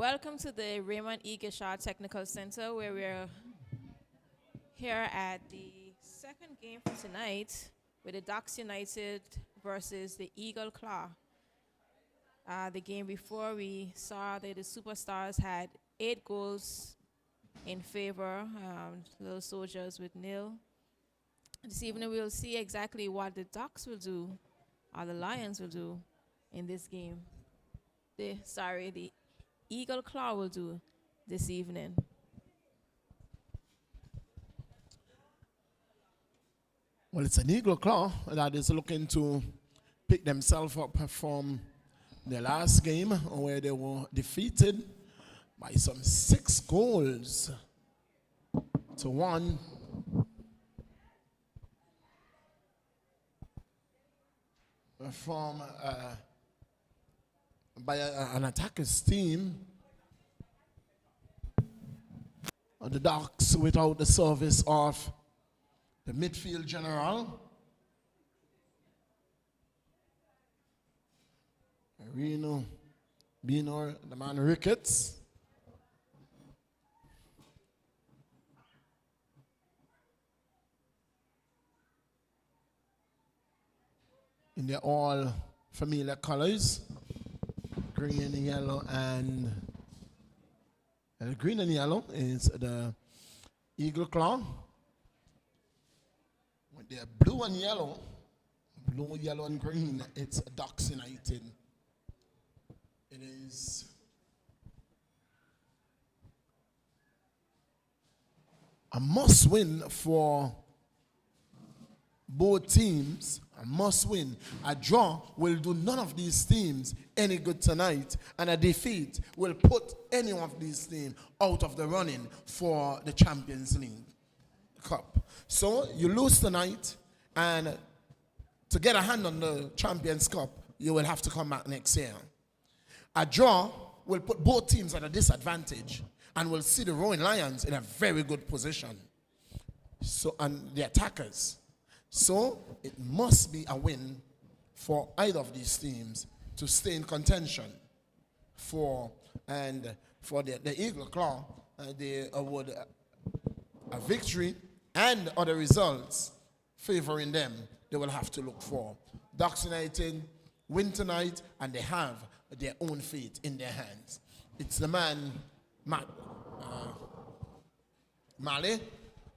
Welcome to the Raymond E. Gishard Technical Center, where we're here at the second game for tonight with the Ducks United versus the Eagle Claw. The game before, we saw that the Superstars had 8 goals in favor, Little Soldiers with nil. This evening, we'll see exactly what the Ducks will do, or the Lions will do in this game. The Eagle Claw will do this evening. Well, it's an Eagle Claw that is looking to pick themselves up from the last game where they were defeated by some 6 goals to 1. From by an attacker's team. The Ducks without the service of the midfield general, Reno Binor, the man Ricketts. In their all familiar colors, green, yellow, and green and yellow is the Eagle Claw. With their blue, yellow, and green, it's Ducks United. It is a must-win for both teams. A must-win. A draw will do none of these teams any good tonight, and a defeat will put any of these teams out of the running for the Champions League Cup. So you lose tonight, and to get a hand on the Champions Cup, you will have to come back next year. A draw will put both teams at a disadvantage and will see the Rowan Lions in a very good position. So, and the attackers. So it must be a win for either of these teams to stay in contention for the Eagle Claw. They award a victory and other results favoring them. They will have to look for. Ducks United win tonight, and they have their own fate in their hands. It's the man Mali,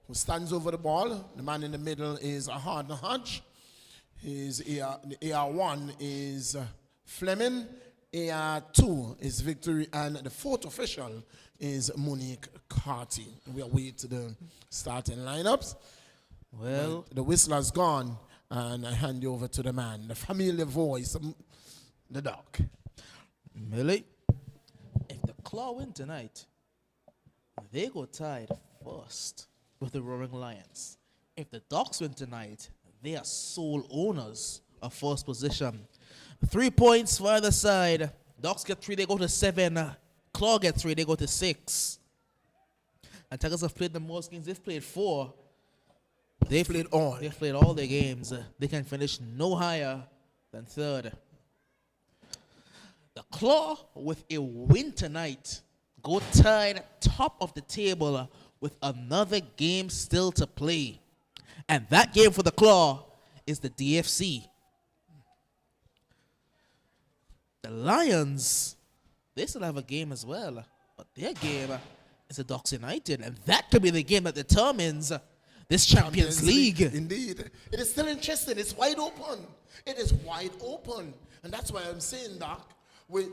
who stands over the ball. The man in the middle is Ahad Nahaj. The AR1 is Fleming. AR2 is Victory. And the 4th official is Monique Carty. We await the starting lineups. Well, the whistler's gone, and I hand you over to the man, the familiar voice, the Duck. Millie, if the Claw win tonight, they go tied first with the Roaring Lions. If the Ducks win tonight, they are sole owners of first position. 3 points for either side. Ducks get 3, they go to 7. Claw get 3, they go to 6. And Tigers have played the most games. They've played 4. They've played all their games. They can finish no higher than 3rd. The Claw, with a win tonight, go tied top of the table with another game still to play. And that game for the Claw is the DFC. The Lions, they still have a game as well, but their game is the Ducks United, and that could be the game that determines this Champions League. Indeed. It is still interesting. It's wide open. It is wide open. And that's why I'm saying, Doc, with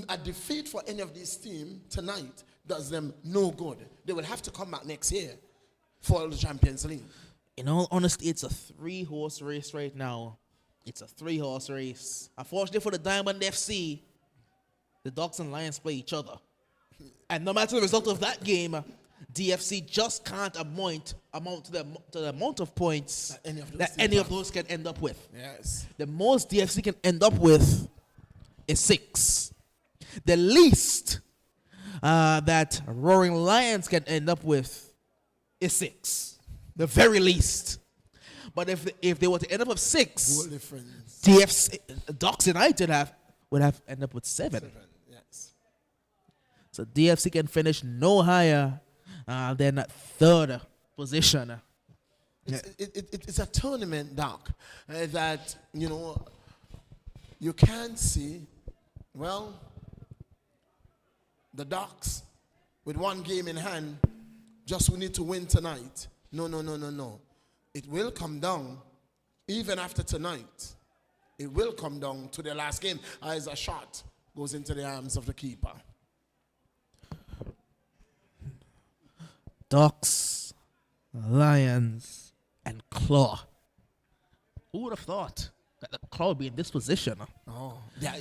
a defeat for any of these teams tonight does them no good. They will have to come back next year for the Champions League. In all honesty, it's a 3-horse race right now. It's a 3-horse race. Unfortunately for the Diamond FC, the Ducks and Lions play each other. And no matter the result of that game, DFC just can't amount to the amount of points that any of those can end up with. Yes. The most DFC can end up with is 6. The least that Roaring Lions can end up with is 6. The very least. But if they were to end up with 6, DFC Ducks United would have ended up with 7. Yes. So DFC can finish no higher than that third position. It's a tournament, Doc, that, you can't see, well, the Ducks with one game in hand, just we need to win tonight. No, no, no, no, no. It will come down, even after tonight, it will come down to the last game as a shot goes into the arms of the keeper. Ducks, Lions, and Claw. Who would have thought that the Claw would be in this position? Oh, yeah.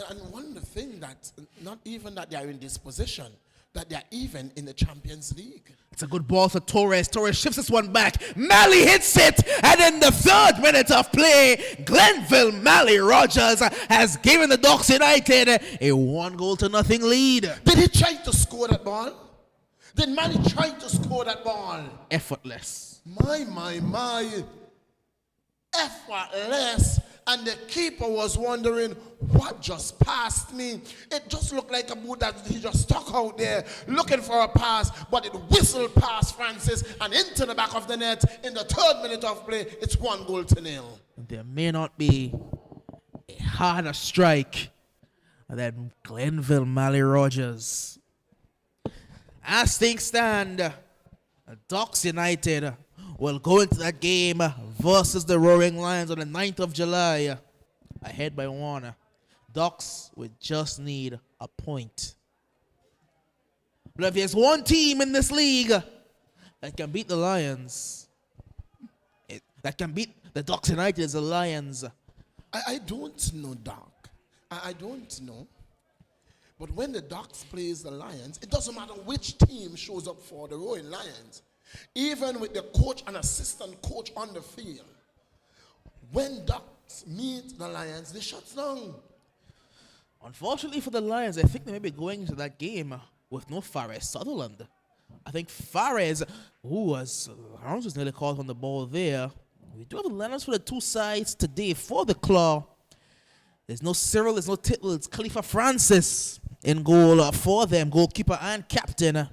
And one thing that, not even that they are in this position, that they are even in the Champions League. It's a good ball for Torres. Torres shifts this one back. Malley hits it. And in the 3rd minute of play, Glenville Malley Rogers has given the Ducks United a 1-0-0 lead. Did he try to score that ball? Did Malley try to score that ball? Effortless. My. Effortless. And the keeper was wondering, what just passed me? It just looked like a boot that he just stuck out there looking for a pass, but it whistled past Francis and into the back of the net. In the 3rd minute of play, it's 1-0. There may not be a harder strike than Glenville Malley Rogers. As things stand, Ducks United will go into that game versus the Roaring Lions on the 9th of July, ahead by 1. Ducks would just need a point. But if there's one team in this league that can beat the Lions, that can beat the Ducks United, is the Lions. I don't know, Doc. I don't know. But when the Ducks plays the Lions, it doesn't matter which team shows up for the Roaring Lions. Even with the coach and assistant coach on the field, when Ducks meet the Lions, they shut down. Unfortunately for the Lions, I think they may be going into that game with no Fares Sutherland. I think Fares, who was nearly caught on the ball there. We do have the lineups for the two sides today for the Claw. There's no Cyril, there's no Tittle, it's Khalifa Francis in goal for them, goalkeeper and captain.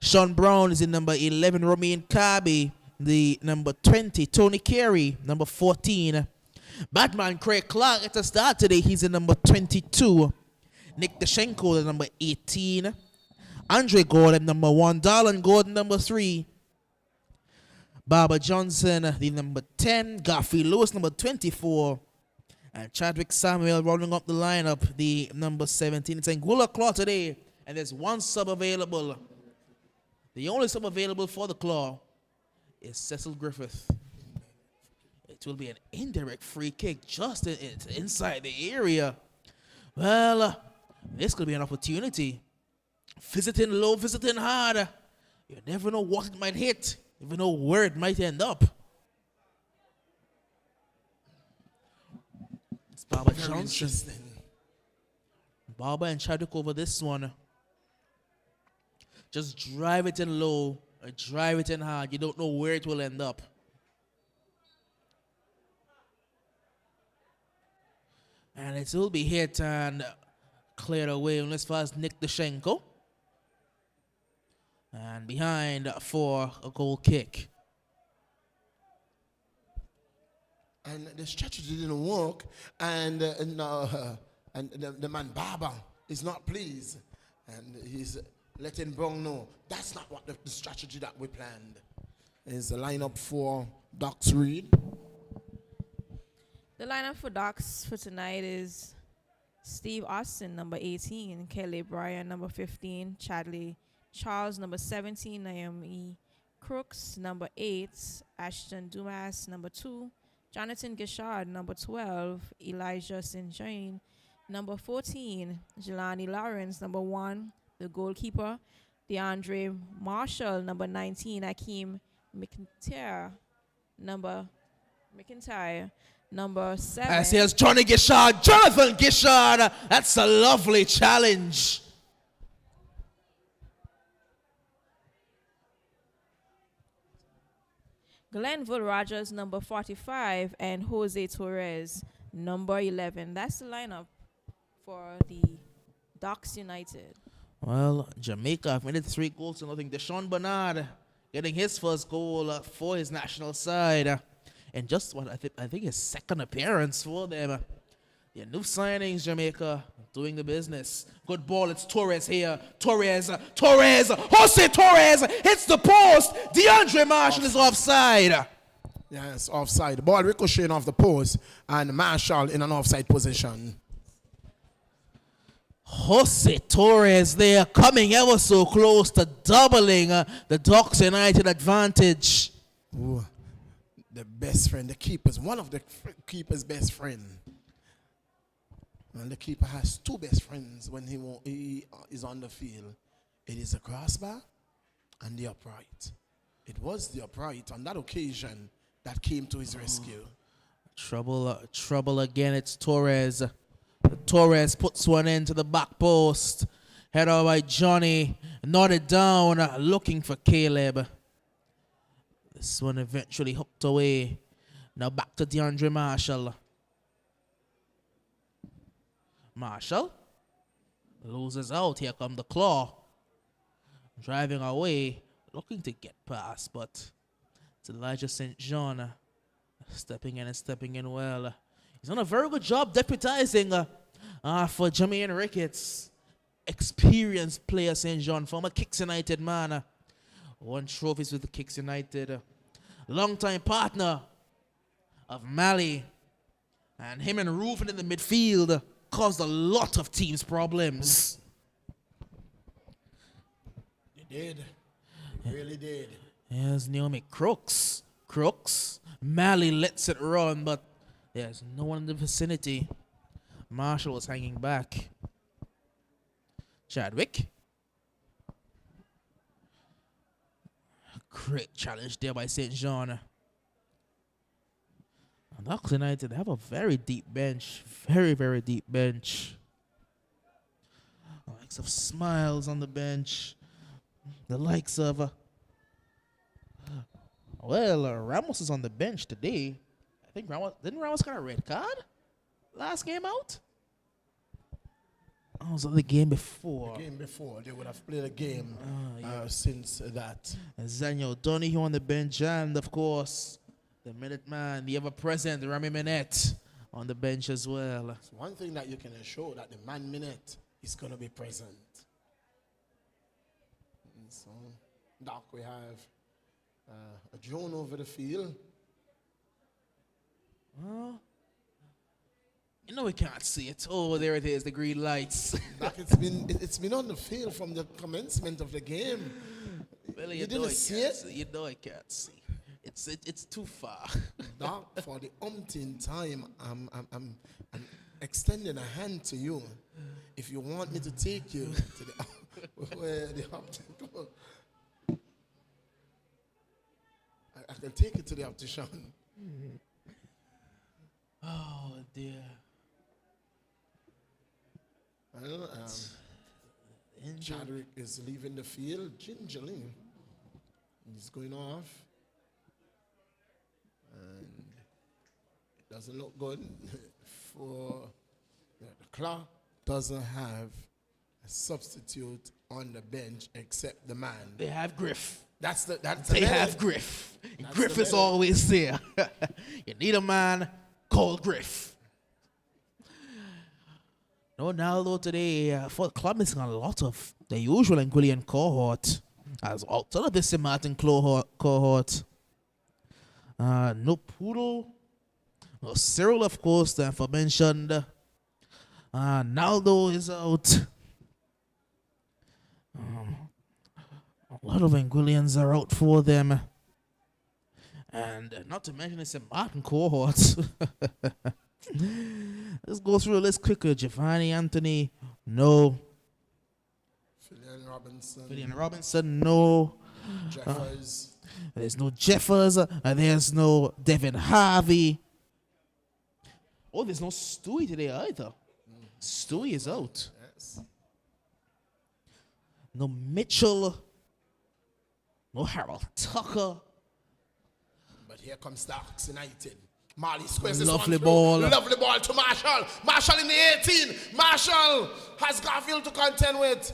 Sean Brown is in number 11, Romain Kabi, the number 20, Tony Carey, number 14. Batman Craig Clark at the start today, he's in number 22. Nick Dashenko, the number 18. Andre Gordon, number 1. Darlan Gordon, number 3. Barbara Johnson, the number 10. Garfield Lewis, number 24. And Chadwick Samuel rolling up the lineup, the number 17. It's Anguilla Claw today, and there's one sub available. The only sub available for the Claw is Cecil Griffith. It will be an indirect free kick just inside the area. Well, this could be an opportunity. Visiting low, visiting hard. You never know what it might hit. You never know where it might end up. It's Barbara Johnson. Barbara and Chadwick over this one. Just drive it in low or drive it in hard. You don't know where it will end up. And it will be hit and cleared away as far as Nick Dashenko. And behind for a goal kick. And the strategy didn't work. And the man Baba is not pleased. And he's letting Brown know that's not what the strategy that we planned. Is the lineup for Ducks Reed. The lineup for Ducks for tonight is Steve Austin, number 18, Kelly Bryan, number 15, Chadley Charles, number 17, Naomi Crooks, number 8, Ashton Dumas, number 2, Jonathan Gishard, number 12, Elijah St. John, number 14, Jelani Lawrence, number 1, the goalkeeper, DeAndre Marshall, number 19, Akeem McIntyre, number 7. As here's Johnny Gishard, Jonathan Gishard. That's a lovely challenge. Glenville Rogers, number 45, and Jose Torres, number 11. That's the lineup for the Ducks United. Well, Jamaica have made it 3-0. Deshaun Bernard getting his first goal for his national side. And just what I think his second appearance for them. Their new signings, Jamaica, doing the business. Good ball, it's Torres here. Torres, Jose Torres hits the post. DeAndre Marshall is offside. Yes, offside. The ball ricocheting off the post, and Marshall in an offside position. Jose Torres there, coming ever so close to doubling the Ducks United advantage. Ooh, the best friend, the keeper's, one of the keeper's best friend. And the keeper has two best friends when he is on the field. It is the crossbar and the upright. It was the upright on that occasion that came to his rescue. Trouble again. It's Torres. Torres puts one into the back post. Header by Johnny. Nodded down, looking for Caleb. This one eventually hooked away. Now back to DeAndre Marshall. Marshall loses out. Here come the claw. Driving away, looking to get past, but it's Elijah St. John stepping in well. He's done a very good job deputizing for Jermaine Ricketts. Experienced player St. John, former Kicks United man. Won trophies with the Kicks United. Longtime partner of Mali. And him and Rufin in the midfield caused a lot of teams problems. They did. They really did. Here's Naomi Crooks. Mali lets it run, but there's no one in the vicinity. Marshall was hanging back. Chadwick. Great challenge there by St. John. Ducks United have a very deep bench. Very, very deep bench. The likes of Smiles on the bench. The likes of... Ramos is on the bench today. I think didn't Ramos get a red card last game out? Oh, was it the game before? The game before. They would have played a game since that. Zanyo Donahue on the bench, and of course, the Minuteman, the ever-present Rami Minette on the bench as well. So one thing that you can assure that the man Minette is going to be present. And so, Doc, we have a drone over the field. You know we can't see it. Oh, there it is, the green lights. Doc, it's been on the field from the commencement of the game. Well, you didn't see it? You know I can't see. It's too far. Doc, for the umpteenth time, I'm extending a hand to you. If you want me to take you to the where the optician goes, I can take you to the optician. Oh dear. Well, Chadwick is leaving the field gingerly. He's going off. And it doesn't look good for the clock doesn't have a substitute on the bench except the man. They have Griff. They have Griff. Griff is always there. You need a man called Griff. No, now though today, for the club missing a lot of the usual Anguillian cohort, as outside of the St. Martin cohort. No Poodle, no Cyril, of course, the aforementioned. Naldo is out. A lot of Anguillians are out for them. And not to mention the St. Martin cohort. Let's go through the list quicker. Giovanni Anthony, no. Fillion Robinson, no. Jeffers. There's no Jeffers. There's no Devin Harvey. Oh, there's no Stewie today either. Stewie is out. Yes. No Mitchell. No Harold Tucker. But here comes Ducks United. Marley squares this Lovely one ball. Lovely ball to Marshall. Marshall in the 18. Marshall has Garfield to contend with.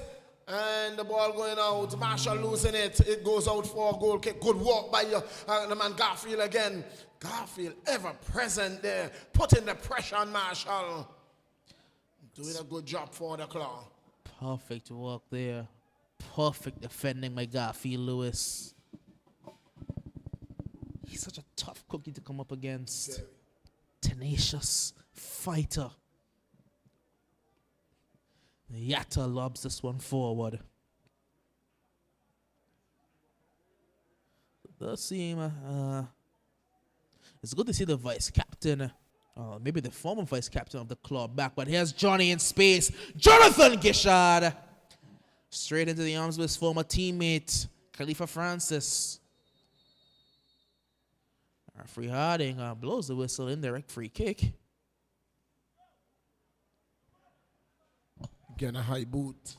And the ball going out. Marshall losing it. It goes out for a goal kick. Good walk by the man Garfield again. Garfield ever present there. Putting the pressure on Marshall. Doing a good job for the Claw. Perfect work there. Perfect defending by Garfield Lewis. He's such a tough cookie to come up against. Very. Tenacious fighter. Yatta lobs this one forward. Does seem it's good to see the vice captain, maybe the former vice captain of the club back, but here's Johnny in space. Jonathan Gishard straight into the arms of his former teammate Khalifa Francis. Referee Harding blows the whistle, indirect free kick. Getting a high boot.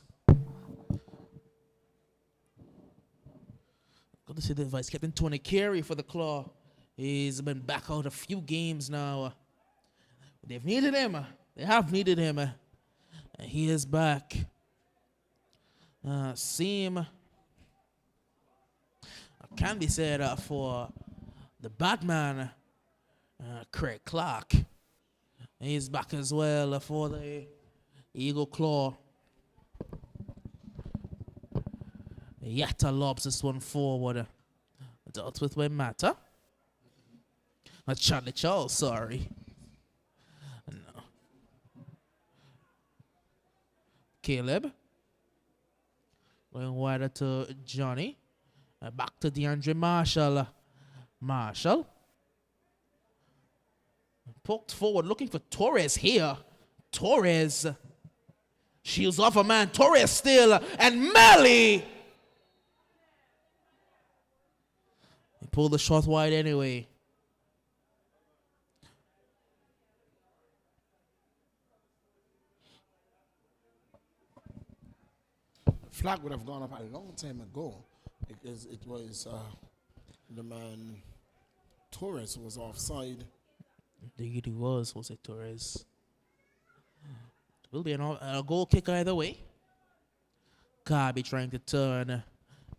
Good to see the vice captain Tony Carey for the Claw. He's been back out a few games now. They've needed him. They have needed him. And he is back. Same can be said for the Batman, Craig Clark. He's back as well for the Eagle Claw. Yatta lobs this one forward. Dealt with by Mata. Charlie Charles, sorry. No. Caleb. Going wider to Johnny. Back to DeAndre Marshall. Marshall. Poked forward, looking for Torres here. Torres. Shields off a man. Torres still. And Melly. He pulled the shot wide anyway. Flag would have gone up a long time ago because it was the man Torres was offside. Indeed he was Jose Torres. Will be a goal kick either way. Kabi trying to turn.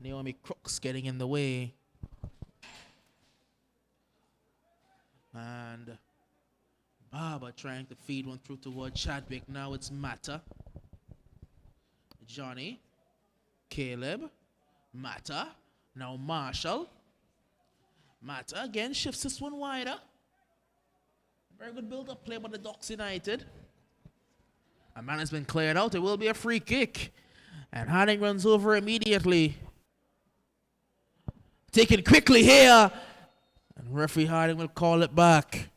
Naomi Crooks getting in the way. And Baba trying to feed one through toward Chadwick. Now it's Mata. Johnny. Caleb. Mata. Now Marshall. Mata again shifts this one wider. Very good build-up play by the Ducks United. A man has been cleared out. It will be a free kick. And Harding runs over immediately. Taken quickly here. And referee Harding will call it back.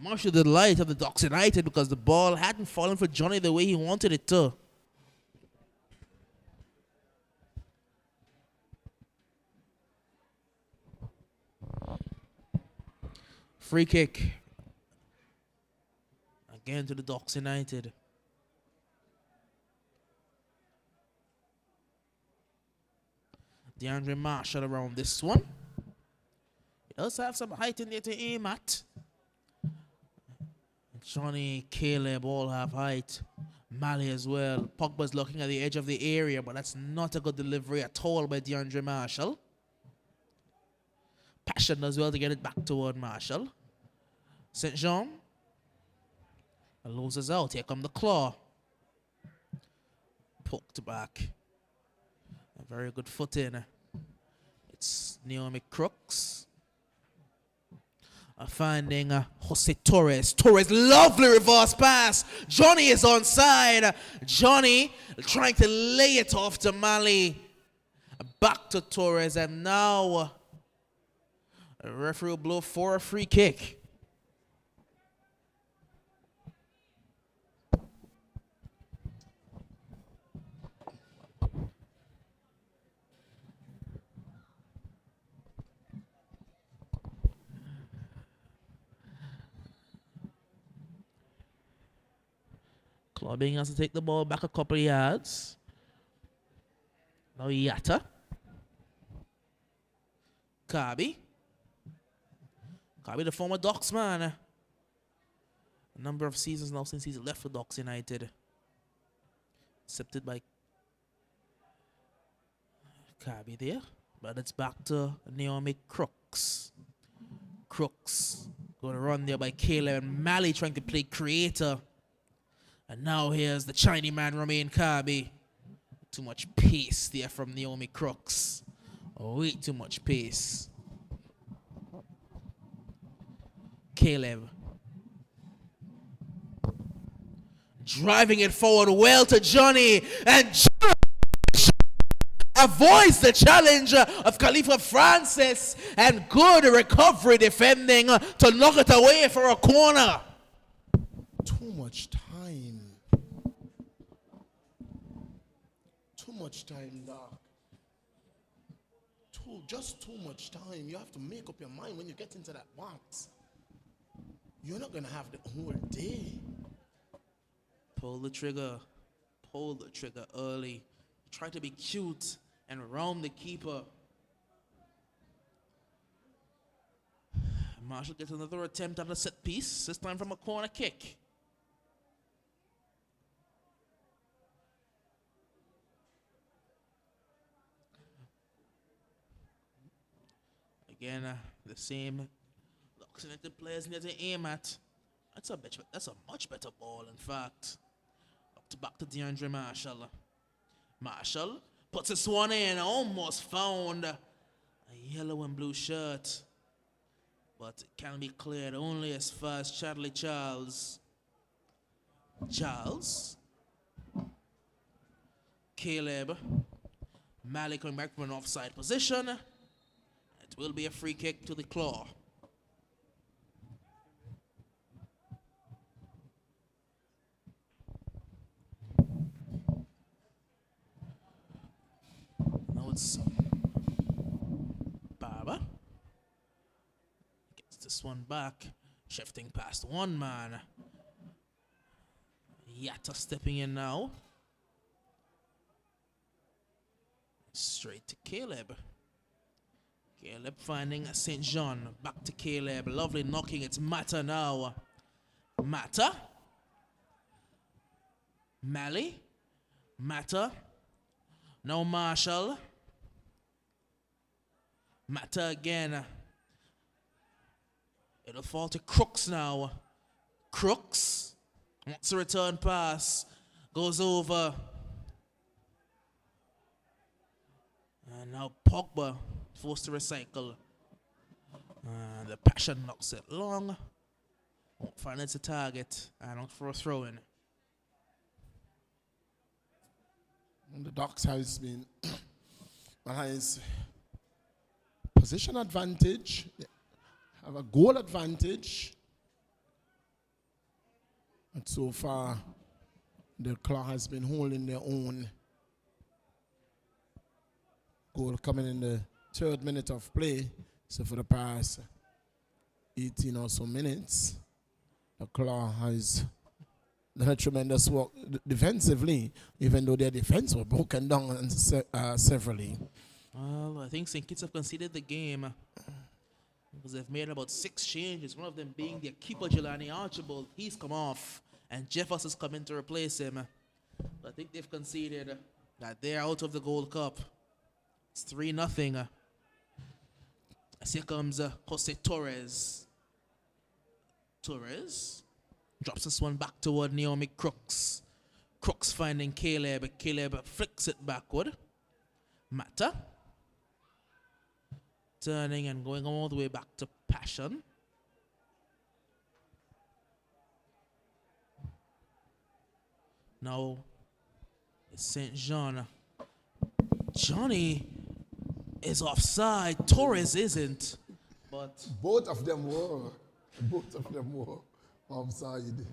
Much to the delight of the Ducks United because the ball hadn't fallen for Johnny the way he wanted it to. Free kick. Again to the Ducks United. DeAndre Marshall around this one. He does have some height in there to aim at. Johnny, Caleb all have height. Mali as well. Pogba's looking at the edge of the area, but that's not a good delivery at all by DeAndre Marshall. Passion does well to get it back toward Marshall. St. Jean loses out. Here come the Claw. Poked back. A very good foot in. It's Naomi Crooks. Finding Jose Torres. Torres, lovely reverse pass. Johnny is onside. Johnny trying to lay it off to Mali. Back to Torres, and now a referee will blow for a free kick. Clubbing has to take the ball back a couple of yards. Now Yatta. Kabi. Kabi, the former Ducks man. A number of seasons now since he's left for Ducks United. Accepted by Kirby there, but it's back to Naomi Crooks. Crooks going to run there by Caleb and Mally trying to play creator. And now here's the Chinese man, Romain Kirby. Too much pace there from Naomi Crooks. Way too much pace. Caleb. Driving it forward well to Johnny. And Johnny avoids the challenge of Khalifa Francis. And good recovery defending to knock it away for a corner. Too much time. Too much time, Doc. Just too much time. You have to make up your mind when you get into that box. You're not going to have the whole day. Pull the trigger. Pull the trigger early. Try to be cute and round the keeper. Marshall gets another attempt at a set piece, this time from a corner kick. Again, the same United players need to aim at. That's a much better ball, in fact. Back to DeAndre Marshall. Marshall puts this one in, almost found a yellow and blue shirt. But it can be cleared only as far as Charlie Charles. Charles. Caleb. Malik coming back from an offside position. It will be a free kick to the Claw. Now it's Barber. Gets this one back. Shifting past one man. Yatta stepping in now. Straight to Caleb. Caleb finding St. John. Back to Caleb. Lovely knocking. It's Mata now. Mata. Mally. Mata. Now Marshall. Mata again. It'll fall to Crooks now. Crooks wants a return pass. Goes over. And now Pogba forced to recycle. The Passion knocks it long. Won't find it's a target. And out for a throw in. The Ducks has been has position advantage, have a goal advantage, and so far the Claw has been holding their own. Goal coming in the 3rd minute of play. So for the past 18 or so minutes, the Claw has done a tremendous work defensively, even though their defense were broken down severally. Well, I think St. Kitts have conceded the game because they've made about 6 changes, one of them being their keeper, Jelani Archibald. He's come off, and Jeffers has come in to replace him. But I think they've conceded that they're out of the Gold Cup. It's 3-0. As here comes Jose Torres. Torres drops this one back toward Naomi Crooks. Crooks finding Caleb. Caleb flicks it backward. Mata. Turning and going all the way back to Passion. Now it's St. John. Johnny is offside. Torres isn't. But Both of them were offside.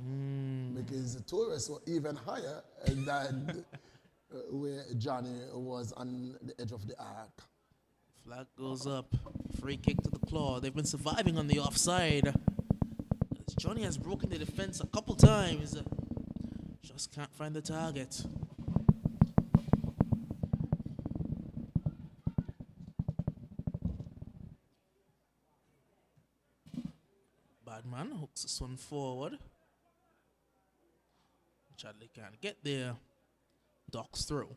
Because Torres were even higher than where Johnny was on the edge of the arc. flag goes up. Free kick to the Claw. They've been surviving on the offside. Johnny has broken the defense a couple times. Just can't find the target. Badman hooks this one forward. Chadley can't get there. Docks through.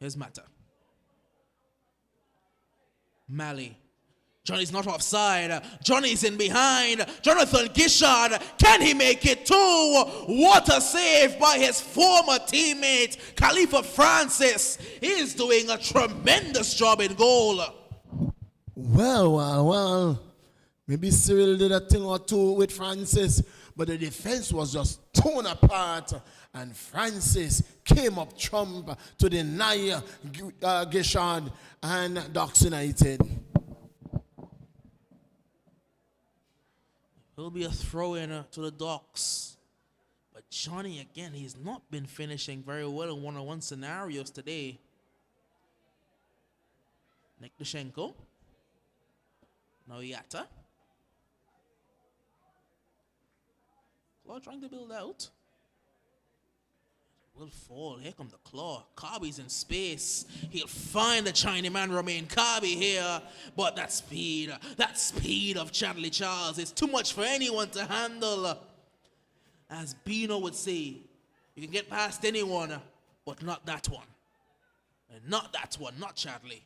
Here's Mata. Mali. Johnny's not offside. Johnny's in behind. Jonathan Gishard. Can he make it too? What a save by his former teammate, Khalifa Francis. He's doing a tremendous job in goal. Well. Maybe Cyril did a thing or two with Francis, but the defense was just torn apart, and Francis came up trump to deny Gishard and Ducks United. It'll be a throw-in to the Ducks. But Johnny, again, he's not been finishing very well in one-on-one scenarios today. Nick Dushenko. Now Yatta. Claw trying to build out. Will fall. Here comes the claw. Kabi's in space. He'll find the Chinaman Romain Kabi here. But that speed of Chadley Charles is too much for anyone to handle. As Bino would say, you can get past anyone, but not that one. And not that one, not Chadley.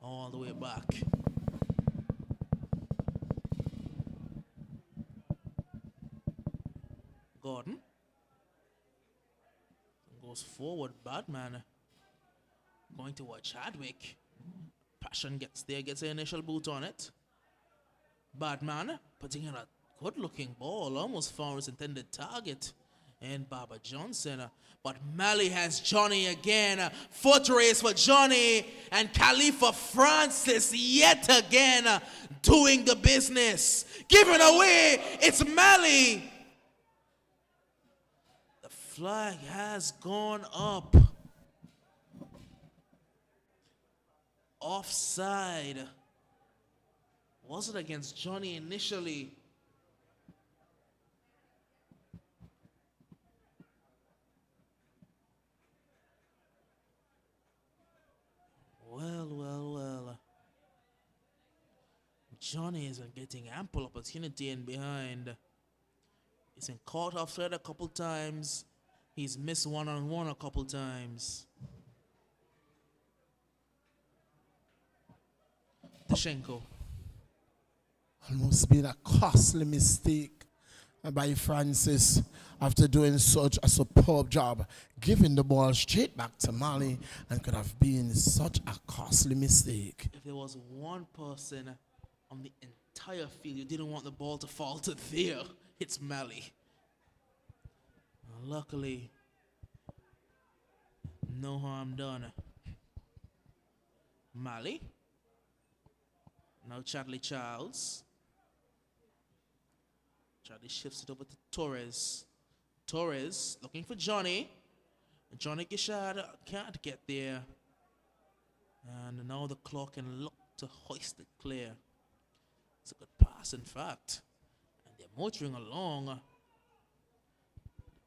All the way back. Gordon goes forward, Badman going towards Chadwick. Passion gets there, gets the initial boot on it. Badman putting in a good looking ball, almost found his intended target. And Baba Johnson, but Mali has Johnny again. Foot race for Johnny, and Khalifa Francis yet again doing the business. Giving away, it's Mali. Flag has gone up. Offside. Was it against Johnny initially? Well. Johnny has been getting ample opportunity in behind. He's been caught offside a couple times. He's missed one-on-one a couple times. Dushenko. Almost been a costly mistake by Francis after doing such a superb job, giving the ball straight back to Mali, and could have been such a costly mistake. If there was one person on the entire field who didn't want the ball to fall to there, it's Mali. Luckily, no harm done. Mali. Now Chadley Charles. Chadley shifts it over to Torres. Torres looking for Johnny. Johnny Gishard can't get there. And now the clock can look to hoist it clear. It's a good pass, in fact. And they're motoring along.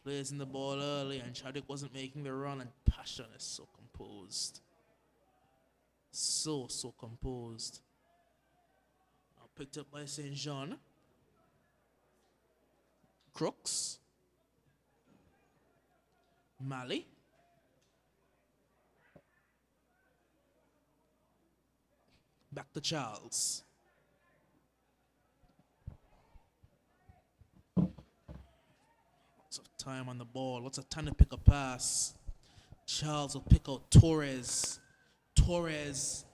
Players in the ball early, and Chadwick wasn't making the run, and Passion is so composed. So composed. Now picked up by St. John. Crooks. Mali. Back to Charles. Lots of time on the ball. Lots of time to pick a pass. Charles will pick out Torres. Torres.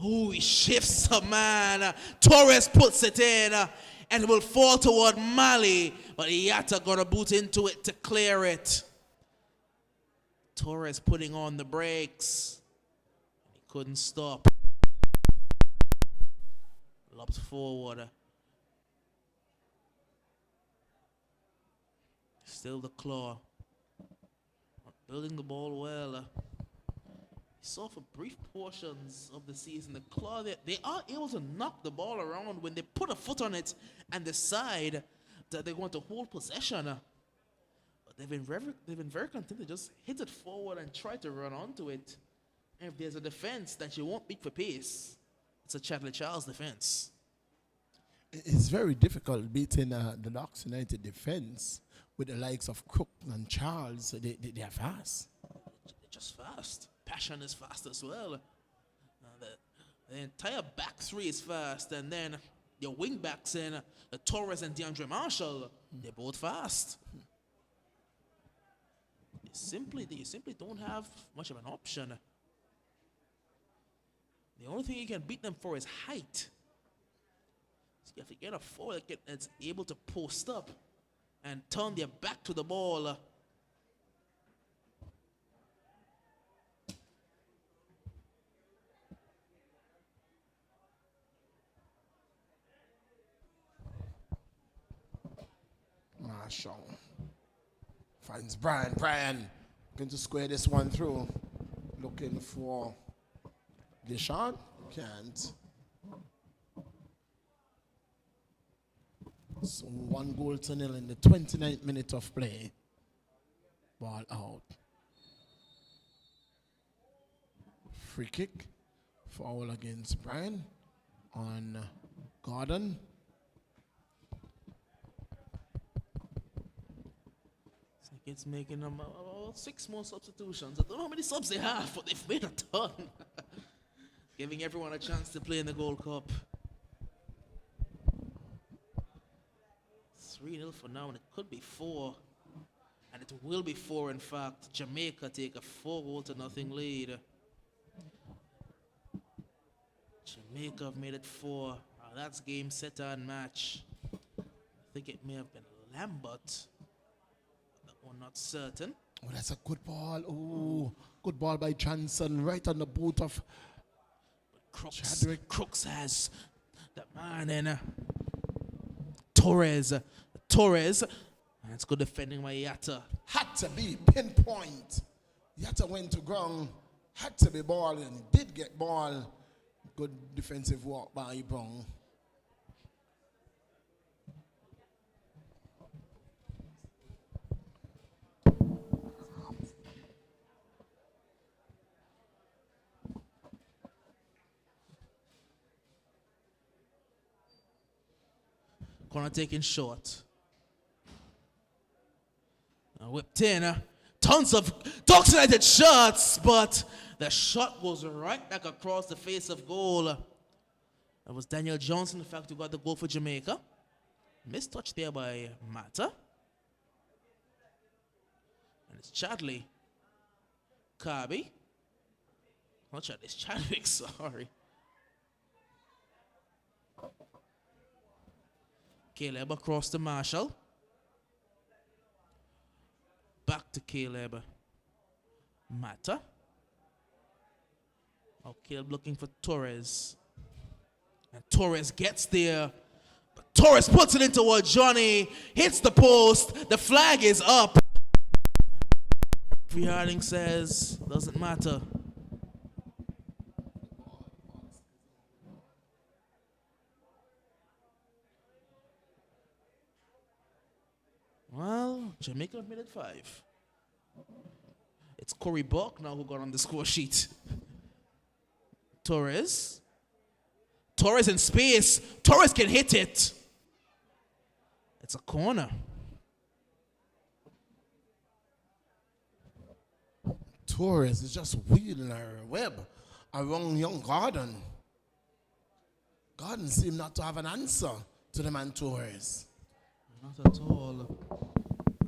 Ooh, he shifts a man. Torres puts it in and will fall toward Mali. But Yatta got a boot into it to clear it. Torres putting on the brakes. He couldn't stop. Lobbed forward. Still the claw. Building the ball well. Saw for brief portions of the season, the claw, they are able to knock the ball around when they put a foot on it and decide that they want to hold possession. But they've been very content to just hit it forward and try to run onto it. And if there's a defense that you won't beat for pace, it's a Chadley Charles defense. It's very difficult beating the Ducks United defense with the likes of Crook and Charles. They are fast. They're just fast. Passion is fast as well. The entire back three is fast, and then your wing backs in Torres and DeAndre Marshall, they're both fast. You simply don't have much of an option. The only thing you can beat them for is height. So you have to get a forward that's able to post up and turn their back to the ball. Marshall finds Brian. Brian going to square this one through. Looking for Deshaun. Can't. So 1-0 in the 29th minute of play. Ball out. Free kick. Foul against Brian on Gordon. It's making them about 6 more substitutions. I don't know how many subs they have, but they've made a ton. Giving everyone a chance to play in the Gold Cup. 3-0 for now, and it could be 4. And it will be 4, in fact. Jamaica take a 4-0 lead. Jamaica have made it 4. That's game, set, and match. I think it may have been Lambert. We're not certain. Oh, that's a good ball. Oh, good ball by Johnson, right on the boot of Chadwick. Crooks has the man in Torres. And it's good defending by Yatta. Had to be pinpoint. Yatta went to ground. Had to be ball and did get ball. Good defensive work by Brown. Corner taken short. Whipped in. Tons of Ducks United shots, but the shot goes right back across the face of goal. That was Daniel Johnson, in fact, who got the goal for Jamaica. Missed touch there by Mata. And it's Chadley. Kirby. Not Chadley, it's Chadwick, sorry. Caleb across to Marshall. Back to Caleb. Mata. Oh, Caleb looking for Torres. And Torres gets there. But Torres puts it in toward Johnny. Hits the post. The flag is up. Free Harding says, doesn't matter. Well, Jamaica made it 5. It's Corey Buck now who got on the score sheet. Torres. Torres in space. Torres can hit it. It's a corner. Torres is just wheeling a web around young Gordon. Gordon seemed not to have an answer to the man Torres. Not at all.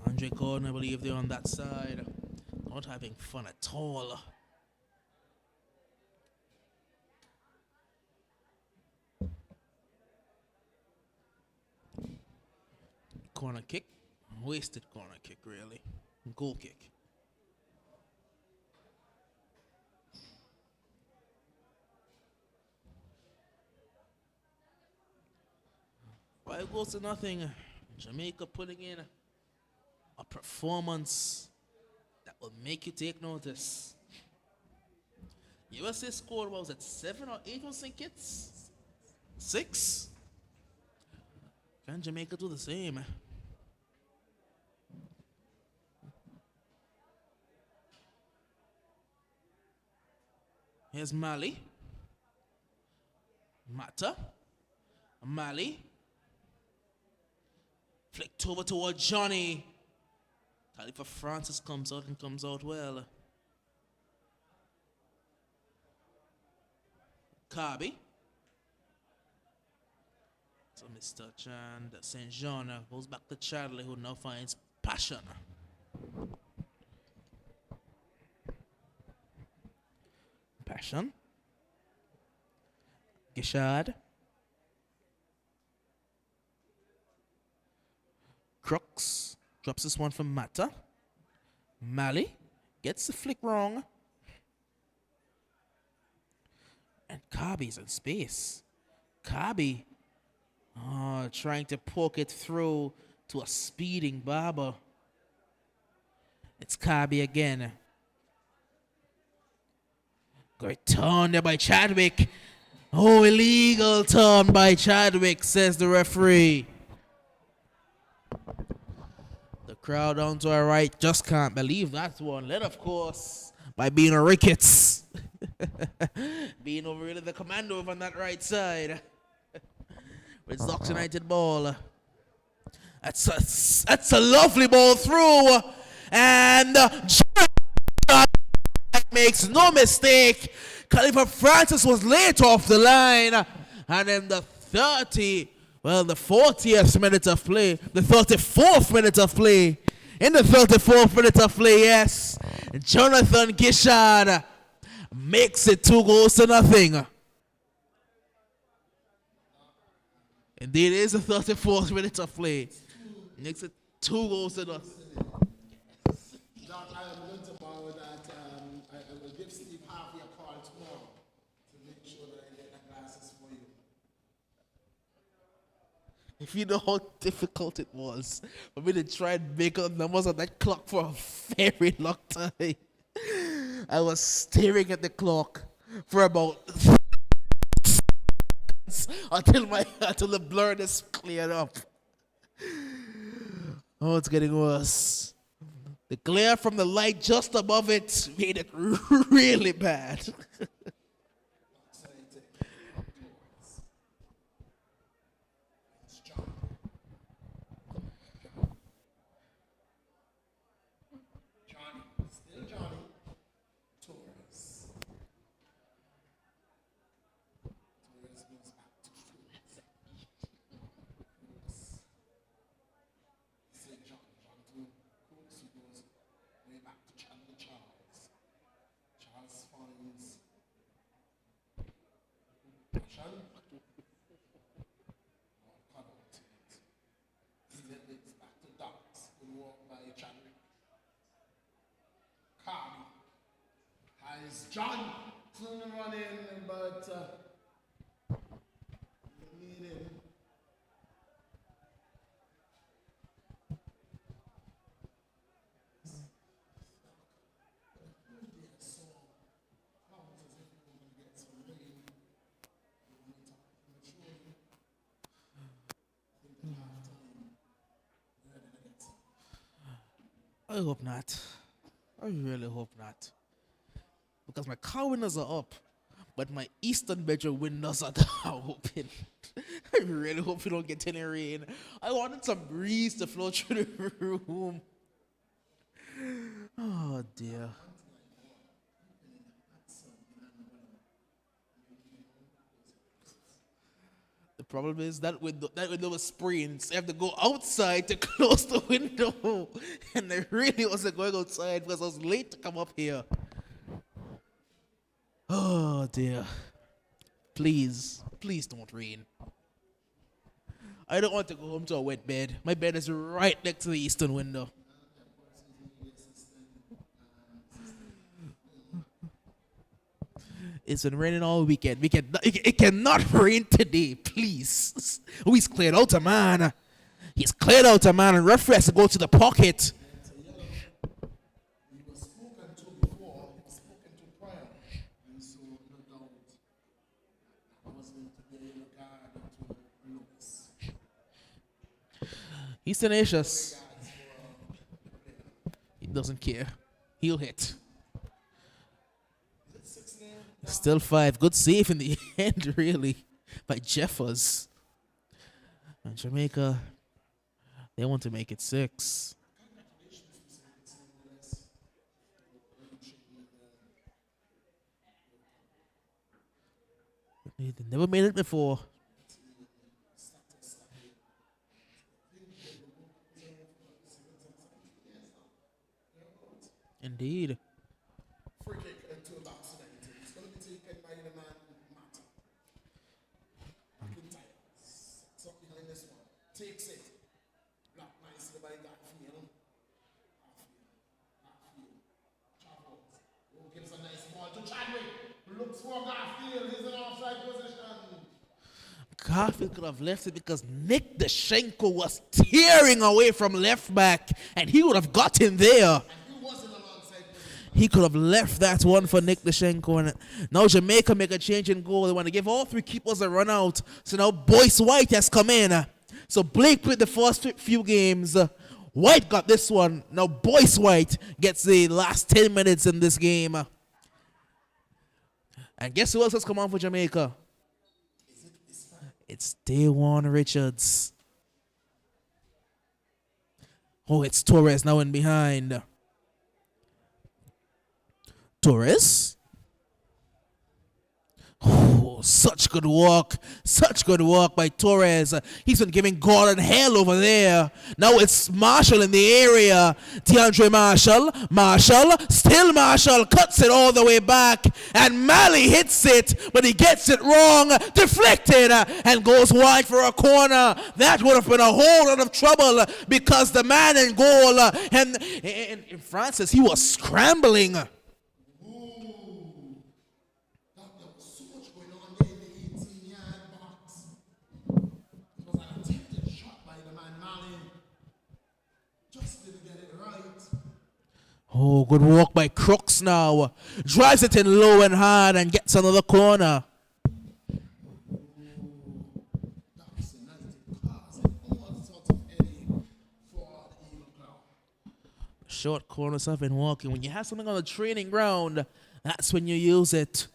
Andre Gordon, I believe they're on that side. Not having fun at all. Corner kick. Wasted corner kick, really. Goal kick. Five goals to nothing. Jamaica putting in a performance that will make you take notice. USA scored, what was it, 7 or 8 was kits? 6? Can Jamaica do the same? Here's Mali. Mata. Mali. Flicked over toward Johnny. Khalifa Francis comes out and comes out well. Kirby. So Mr. Chan St. John goes back to Chadley, who now finds Passion. Passion. Gishad. Crooks drops this one from Mata. Mali gets the flick wrong. And Kabi's in space. Kabi trying to poke it through to a speeding Barber. It's Kabi again. Great turn there by Chadwick. Oh, illegal turn by Chadwick, says the referee. The crowd down to our right just can't believe that one. Led, of course, by being a Ricketts. Being over really the commando on that right side. With Docks United ball. That's a lovely ball through. And makes no mistake. Khalifa Francis was late off the line. And in the 40th minute of play, the 34th minute of play. In the 34th minute of play, yes, Jonathan Gishard makes it 2-0. Indeed, it is the 34th minute of play. Makes it 2-0. John, I am going to borrow that. I will give Steve Harvey a call tomorrow to make sure that I get the glasses for you. If you know how difficult it was for me to try and make up numbers on that clock for a very long time. I was staring at the clock for about until the blurriness cleared up. Oh, it's getting worse. The glare from the light just above it made it really bad. John running, but need him. I hope not. I really hope not. Because my car windows are up, but my eastern bedroom windows are now open. I really hope we don't get any rain. I wanted some breeze to flow through the room. Oh dear. The problem is that window was spraying, so I have to go outside to close the window. And I really wasn't going outside because I was late to come up here. Oh dear. Please don't rain. I don't want to go home to a wet bed. My bed is right next to the eastern window. It's been raining all weekend. It cannot rain today, please. Oh, he's cleared out a man. He's cleared out a man, and referee has to go to the pocket. He's tenacious. He doesn't care. He'll hit. Still 5. Good save in the end, really, by Jeffers. And Jamaica They want to make it 6. They never made it before. Indeed. Free kick into Docks United. It's going to be taken by the man Matt. McIntyre. Sets up behind this one. Takes it. Block nicely by Garfield. Travels. Oh, gives a nice ball to Chadwick. Looks for Garfield. He's in offside position. Garfield could have left it because Nick Dashenko was tearing away from left back, and he would have got in there. He could have left that one for Nick Dashenko. And now Jamaica make a change in goal. They want to give all 3 keepers a run out. So now Boyce White has come in. So Blake played the first few games. White got this one. Now Boyce White gets the last 10 minutes in this game. And guess who else has come on for Jamaica? It's Daywan Richards. Oh, it's Torres now in behind. Torres. Oh, such good work. Such good work by Torres. He's been giving Gordon hell over there. Now it's Marshall in the area. DeAndre Marshall. Still Marshall. Cuts it all the way back. And Malley hits it, but he gets it wrong. Deflected and goes wide for a corner. That would have been a whole lot of trouble because the man in goal, and Francis, he was scrambling. Oh, good work by Crooks now. Drives it in low and hard and gets another corner. Short corners have been walking. When you have something on the training ground, that's when you use it.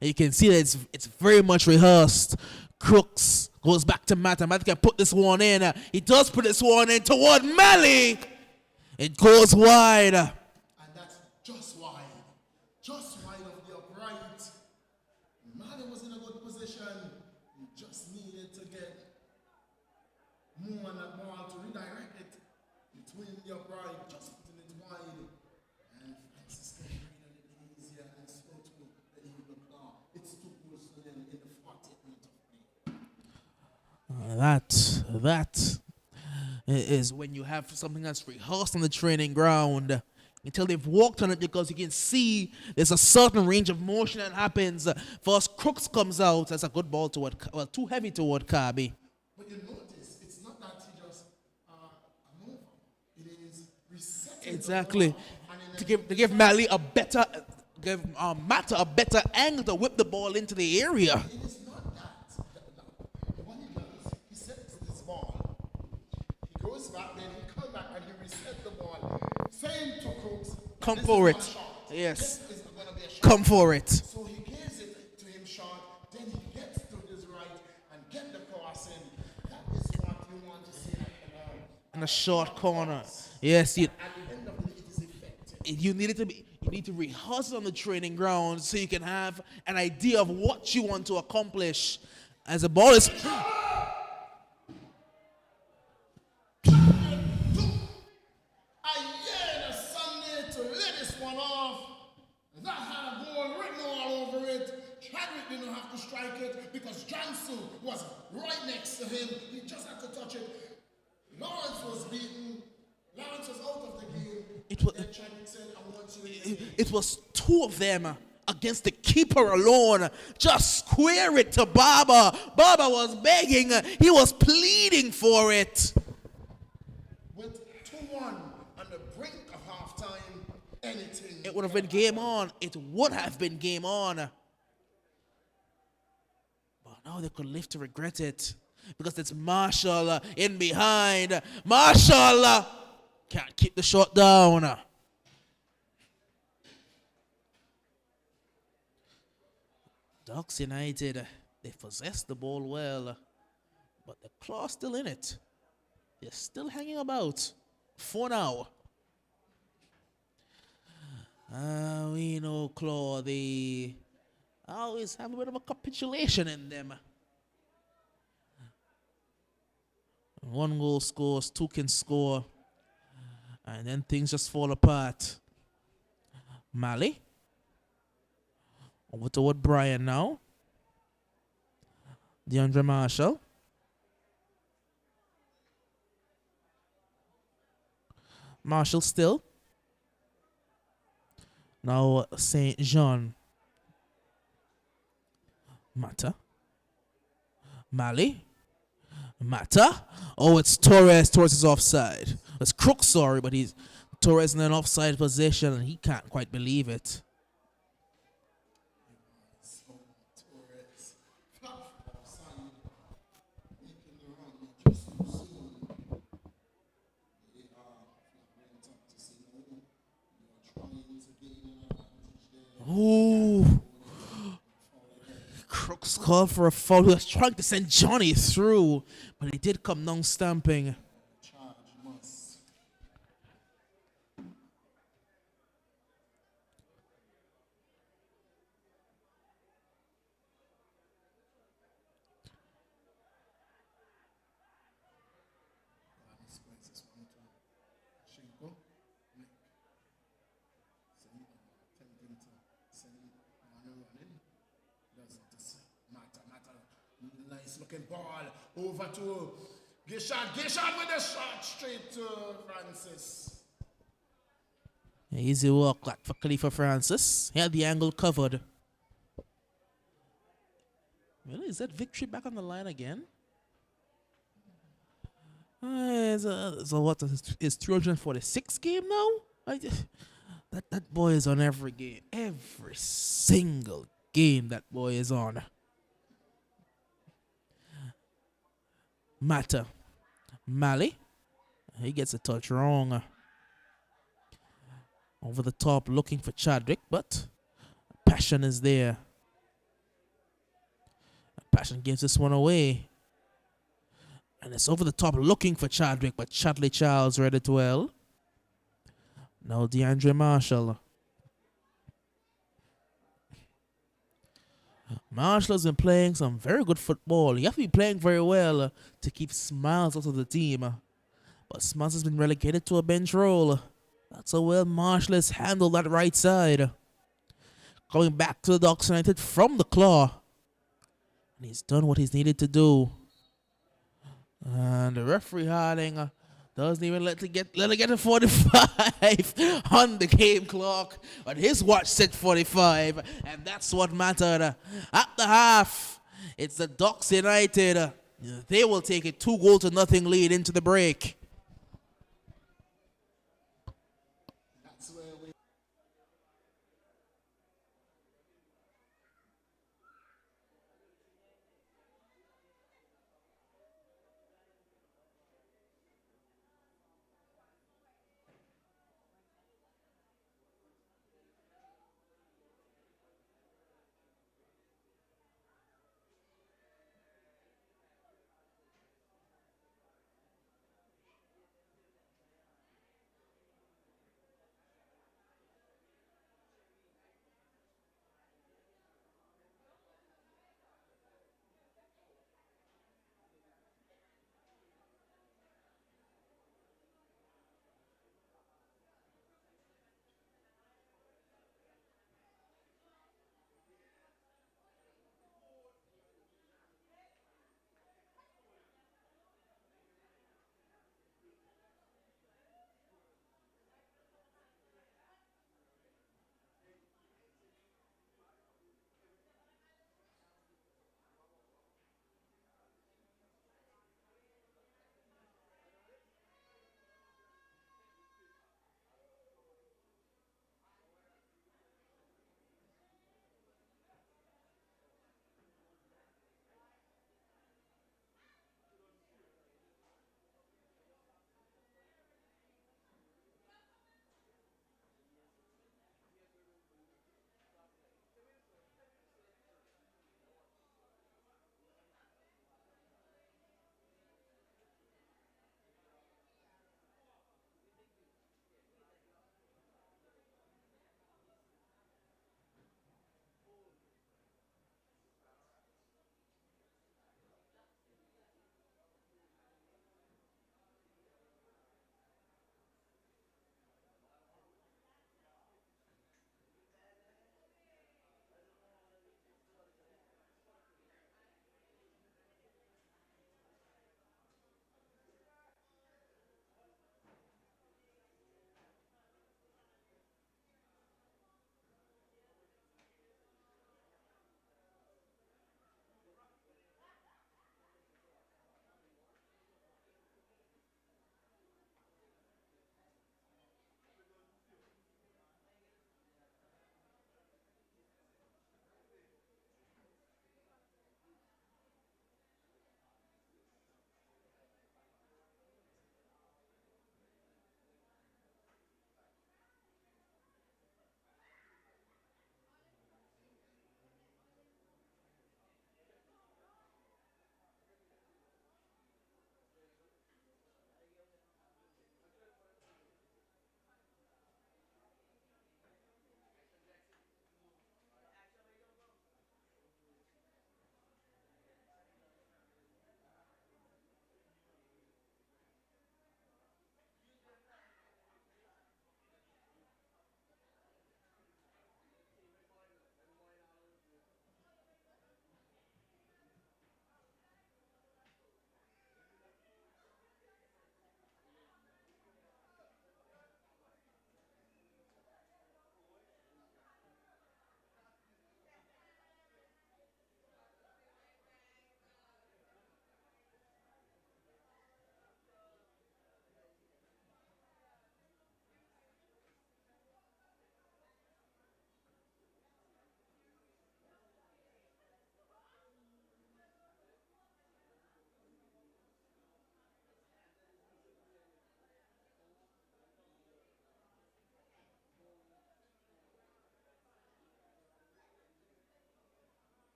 And you can see that it's very much rehearsed. Crooks goes back to Matt. Matt can put this one in. He does put this one in toward Malley. It goes wide. And that's just wide. Just wide of the upright. Malley was in a good position. He just needed to get more on that ball to redirect it between the upright, just putting it wide. And Francis can bring it a little easier and slow to the Eagle Claw. It's 2 goals to them in the 40th minute of play. That is when you have something that's rehearsed on the training ground until they've walked on it, because you can see there's a certain range of motion that happens. First, Crooks comes out. That's a good ball toward, well, too heavy toward Kirby. But you notice, it's not that he just move. It is resetting. Exactly. To give Malley a better, give Matter a better angle to whip the ball into the area. It is not that. What he does, he sets this ball. He goes back, then he comes back and he resets the ball. Saying to Crooks, come for it. Yes. This is gonna be a shot. Come for it. So he gives it to him short, then he gets to his right and get the cross in. That is what you want to see In a short corner. Yes, at the end of it, it is effective. you need to rehearse it on the training ground so you can have an idea of what you want to accomplish. As the ball is A year and a Sunday to let this one off. That had a goal written all over it. Chadwick didn't have to strike it because Johnson was right next to him. He just had to touch it. Lawrence was beaten. Lawrence was out of the game. Then Chadwick said, I want you in the game. it was 2 of them against the keeper alone. Just square it to Baba. Baba was begging. He was pleading for it. With 2-1 on the brink of halftime, anything. It would have been game on. It would have been game on. But now they could live to regret it because it's Marshall in behind. Marshall can't keep the shot down. Ducks United, they possess the ball well, but the claw's still in it. They're still hanging about for now. We know Claw, they always have a bit of a capitulation in them. One goal scores, two can score, and then things just fall apart. Mali. Over toward Brian now. DeAndre Marshall. Marshall still. Now St. John. Mata. Mali. Mata. Oh, it's Torres. Torres is offside. It's Crook, sorry, but he's Torres in an offside position and he can't quite believe it. Ooh. Crooks called for a foul. He was trying to send Johnny through, but he did come down stamping. Nice looking ball over to Gishad. Gishad with a shot straight to Francis. Easy work that for Khalifa Francis. He had the angle covered. Really? Is that victory back on the line again? So what is 346 game now? That boy is on every game. Every single game that boy is on. Mata. Mali. He gets a touch wrong. Over the top looking for Chadwick, but Passion is there. Passion gives this one away. And it's over the top looking for Chadwick, but Chadley Charles read it well. Now DeAndre Marshall. Marshall has been playing some very good football. You have to be playing very well to keep Smiles out of the team. But Smiles has been relegated to a bench role. That's how well Marshall has handled that right side. Going back to the Docks United from the claw. And he's done what he's needed to do. And the referee Harding doesn't even let it get to 45 on the game clock. But his watch said 45, and that's what mattered. At the half, it's the Docks United. They will take a 2-0 lead into the break.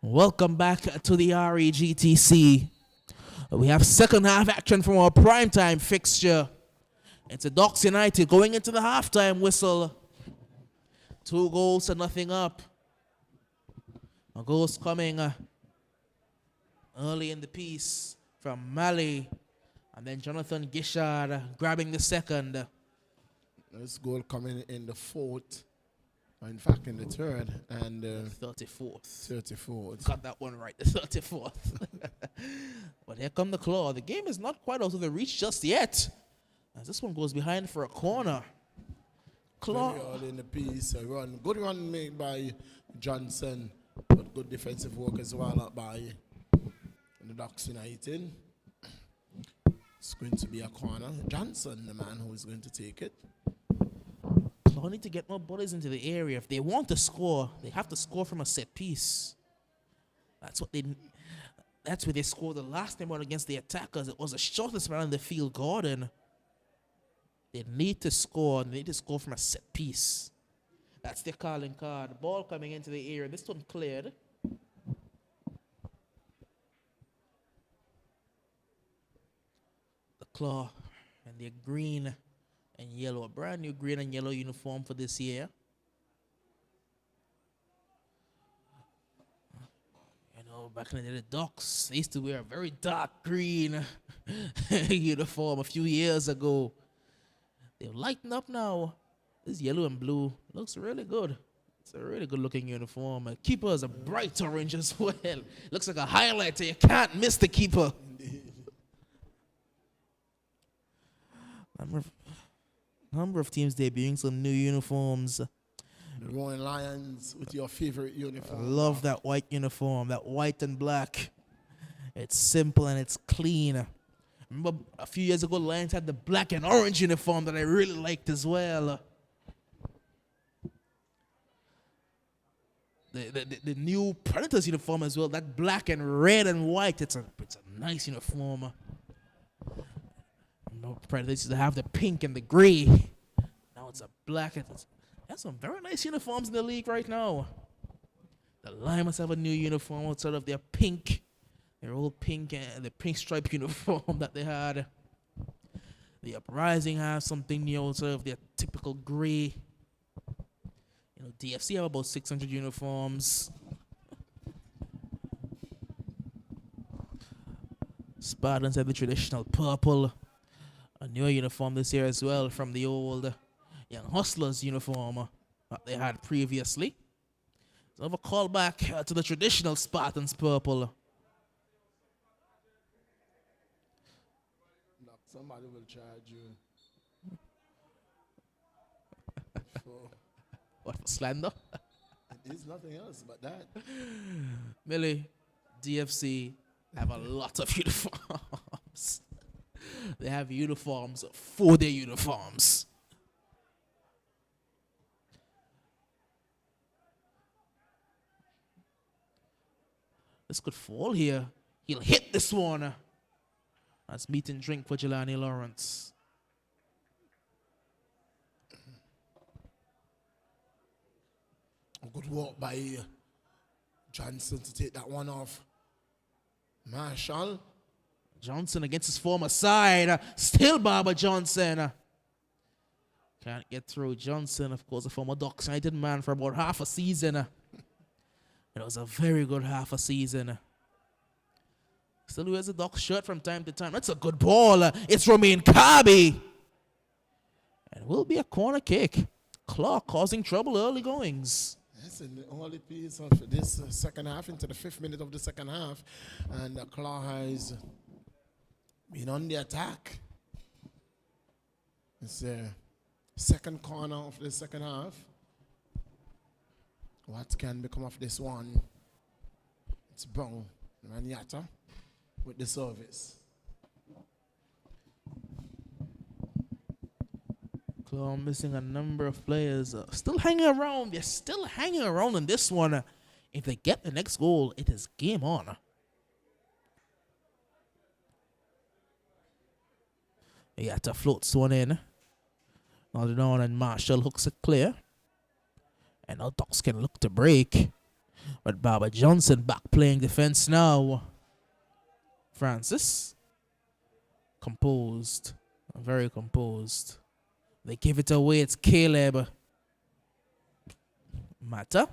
Welcome back to the REGTC. We have second half action from our primetime fixture. It's the Docks United going into the halftime whistle. 2 goals to nothing up. A goal's coming early in the piece from Mali. And then Jonathan Gishard grabbing the second. This goal coming in the fourth. In fact, in the third and 34th. 34th. Got that one right, the 34th. But here come the claw. The game is not quite out of the reach just yet, as this one goes behind for a corner. Claw. Very early in the piece. A run. Good run made by Johnson, but good defensive work as well up by the Docks United. It's going to be a corner. Johnson, the man who is going to take it. Claw need to get more bodies into the area. If they want to score, they have to score from a set piece. That's where they scored the last time out against the attackers. It was the shortest man in the field, Gordon. They need to score, and they need to score from a set piece. That's their calling card. Ball coming into the area. This one cleared. The Claw and their green and yellow, a brand new green and yellow uniform for this year. You know, back in the day, the Docks, they used to wear a very dark green uniform a few years ago. They've lightened up now. This yellow and blue looks really good. It's a really good looking uniform. Keeper is a bright orange as well. Looks like a highlighter. You can't miss the keeper. Number of teams debuting some new uniforms. The Roaring Lions with your favorite uniform. I love that white uniform, that white and black. It's simple and it's clean. Remember a few years ago, the Lions had the black and orange uniform that I really liked as well. The new Predators uniform as well, that black and red and white. It's a nice uniform. No, Predators used to have the pink and the gray. Now it's a black. There's some very nice uniforms in the league right now. The Lions have a new uniform outside of their pink. Their old pink and the pink stripe uniform that they had. The Uprising have something new outside of their typical gray. You know, DFC have about 600 uniforms. Spartans have the traditional purple. A new uniform this year as well from the old Young Hustlers uniform that they had previously. So have a call back to the traditional Spartans purple. Somebody will charge you for What, for slander? it is nothing else but that. Millie, DFC have a lot of uniforms. They have uniforms for their uniforms. This could fall here. He'll hit this one. That's meat and drink for Jelani Lawrence. A good walk by Johnson to take that one off. Marshall. Johnson against his former side. Still Barbara Johnson. Can't get through. Johnson, of course, a former Docks United man for about half a season. It was a very good half a season. Still wears a Docks shirt from time to time. That's a good ball. It's Romain Kirby. And it will be a corner kick. Claw causing trouble early goings. That's in the only piece of this second half, into the 5th minute of the second half. And the Claw has been on the attack. It's the second corner of the second half. What can become of this one? It's Brown Ranyata with the service. Claw missing a number of players. Still hanging around. They're still hanging around in this one. If they get the next goal, it is game on. Yata floats one in. Nodded on and Marshall hooks it clear. And now Docks can look to break. But Baba Johnson back playing defense now. Francis, composed, very composed. They give it away. It's Caleb. Mata.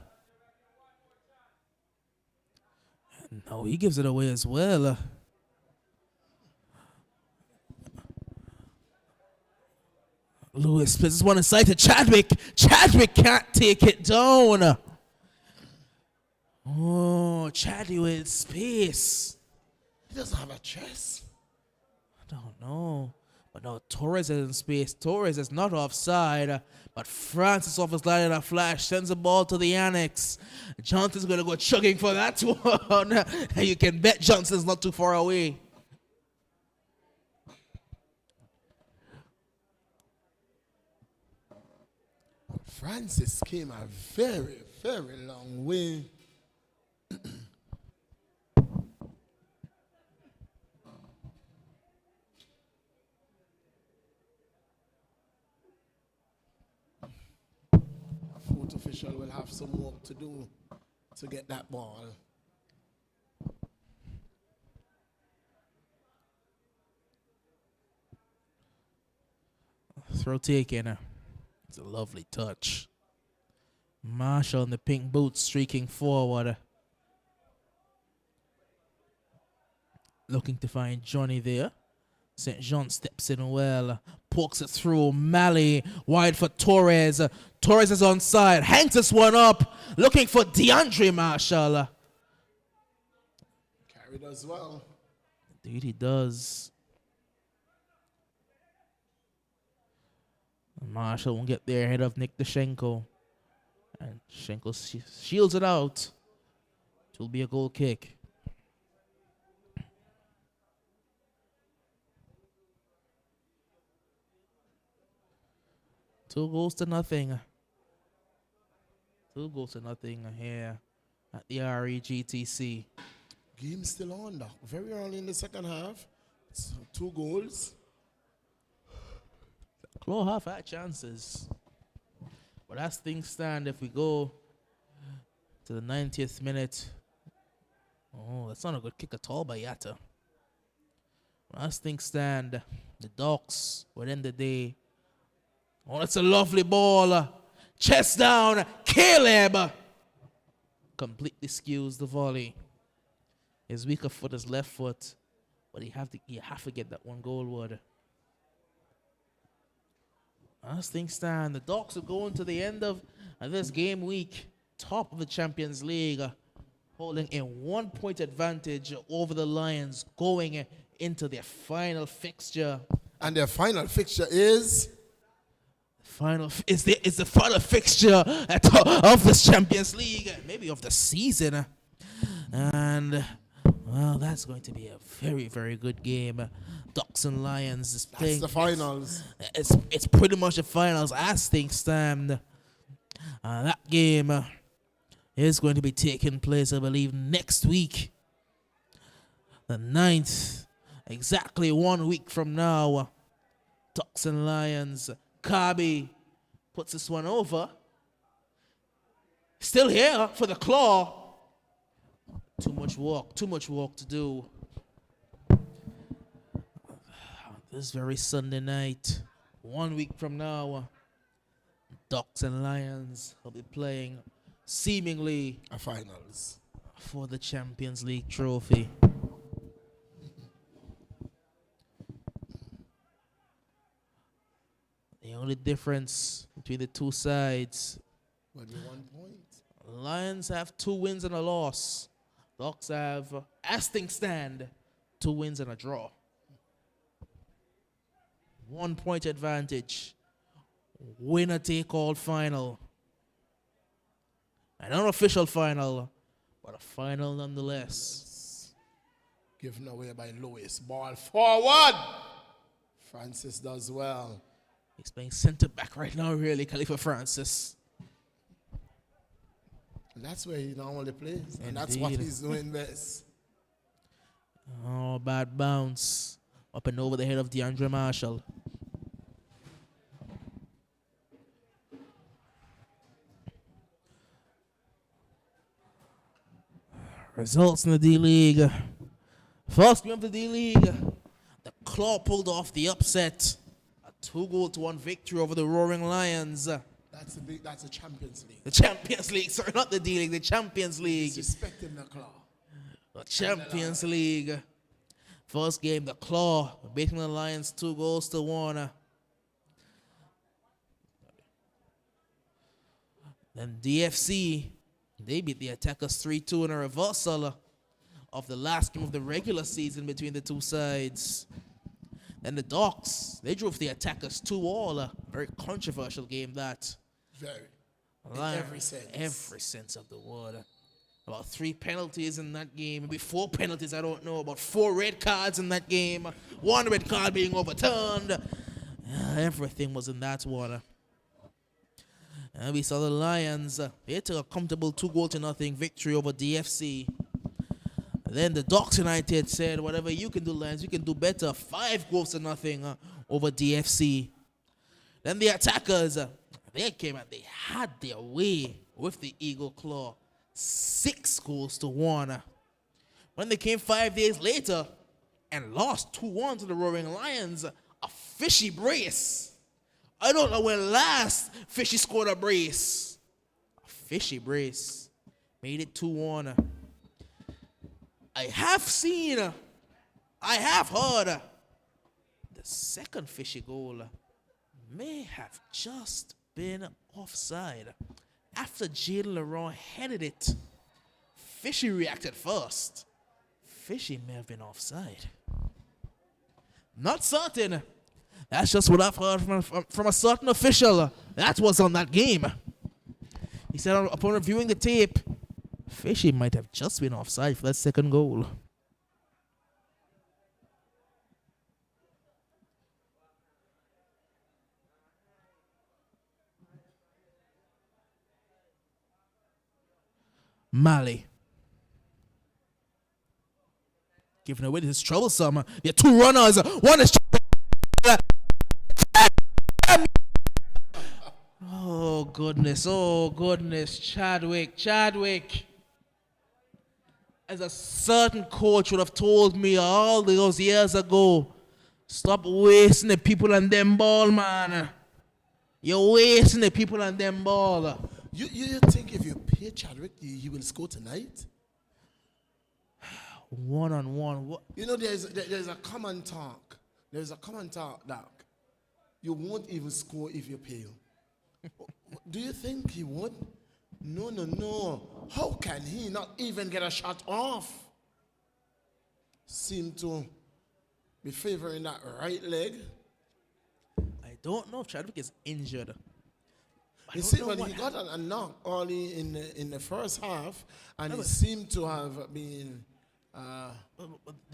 No, he gives it away as well. Lewis splits this one inside to Chadwick. Chadwick can't take it down. Oh, Chadwick with space. He doesn't have a chest. I don't know. But now Torres is in space. Torres is not offside. But Francis off his line in a flash. Sends the ball to the annex. Johnson's going to go chugging for that one. And you can bet Johnson's not too far away. Francis came a very, very long way. Foot official will have some work to do to get that ball. Throw taken. It's a lovely touch. Marshall in the pink boots streaking forward. Looking to find Johnny there. St. John steps in well. Pokes it through. Malley wide for Torres. Torres is onside. Hangs this one up. Looking for DeAndre Marshall. Carried as well. Indeed he does. Marshall won't get there ahead of Nick Dashenko. And Shenko shields it out. It will be a goal kick. Two goals to nothing. 2 goals to nothing here at the REGTC. Game still on, though. Very early in the second half. It's 2 goals. Claw half had chances. But as things stand, if we go to the 90th minute, oh, that's not a good kick at all by Yatta. As things stand, the Docs will end the day. Oh, that's a lovely ball. Chest down, Caleb. Completely skews the volley. His weaker foot is left foot, but you have to get that one goalward. As things stand, the Docs are going to the end of this game week, top of the Champions League, holding a 1-point advantage over the Lions going into their final fixture. And their final fixture is? It's the final fixture of this Champions League, maybe of the season. And, well, that's going to be a very, very good game. Ducks and Lions is playing. That's the finals. It's pretty much the finals as things stand. That game is going to be taking place, I believe, next week. The 9th, exactly 1 week from now. Ducks and Lions. Kabi puts this one over. Still here for the claw. Too much work to do. This very Sunday night, 1 week from now, Ducks and Lions will be playing seemingly a finals for the Champions League trophy. The only difference between the two sides, but 1 point. Lions have 2 wins and a loss. Ducks have, as things stand, 2 wins and a draw. 1-point advantage. Winner take all final. An unofficial final, but a final nonetheless. Given away by Lewis. Ball forward. Francis does well. He's playing center back right now, really, Khalifa Francis. And that's where he normally plays. And that's what he's doing best. Oh, bad bounce. Up and over the head of DeAndre Marshall. Results in the D-League. First game of the D-League. The Claw pulled off the upset. A 2-1 victory over the Roaring Lions. That's a Champions League. The Champions League. Sorry, not the D-League. The Champions League. Disrespecting the Claw. The Champions League. First game, the Claw beating the Lions 2-1. Then DFC, they beat the Attackers 3-2 in a reversal of the last game of the regular season between the two sides. Then the Docs, they drove the Attackers 2-all. A very controversial game that. Very. In every sense. Every sense of the word. About 3 penalties in that game. Maybe 4 penalties, I don't know. About 4 red cards in that game. 1 red card being overturned. Everything was in that water. And we saw the Lions. They took a comfortable 2-0 victory over DFC. Then the Docs United said, whatever you can do, Lions, you can do better. 5-0 over DFC. Then the Attackers, they came and they had their way with the Eagle Claw. 6-1. When they came 5 days later and lost 2-1 to the Roaring Lions, a fishy brace. I don't know when last Fishy scored a brace. A fishy brace. Made it 2-1. I have heard the second fishy goal may have just been offside. After Jaden Laurent headed it, Fishy reacted first. Fishy may have been offside. Not certain. That's just what I've heard from a certain official. That was on that game. He said upon reviewing the tape, Fishy might have just been offside for that second goal. Mali. Giving away, this is troublesome. There are 2 runners. One is... Oh, goodness. Chadwick. As a certain coach would have told me all those years ago, stop wasting the people on them ball, man. You're wasting the people on them ball. You think if you pay Chadwick, he will score tonight? 1-on-1. You know, there's a common talk. There's a common talk that you won't even score if you pay him. Do you think he would? No. How can he not even get a shot off? Seem to be favoring that right leg. I don't know if Chadwick is injured. You see, but he got a knock early in the first half, and he seemed to have been...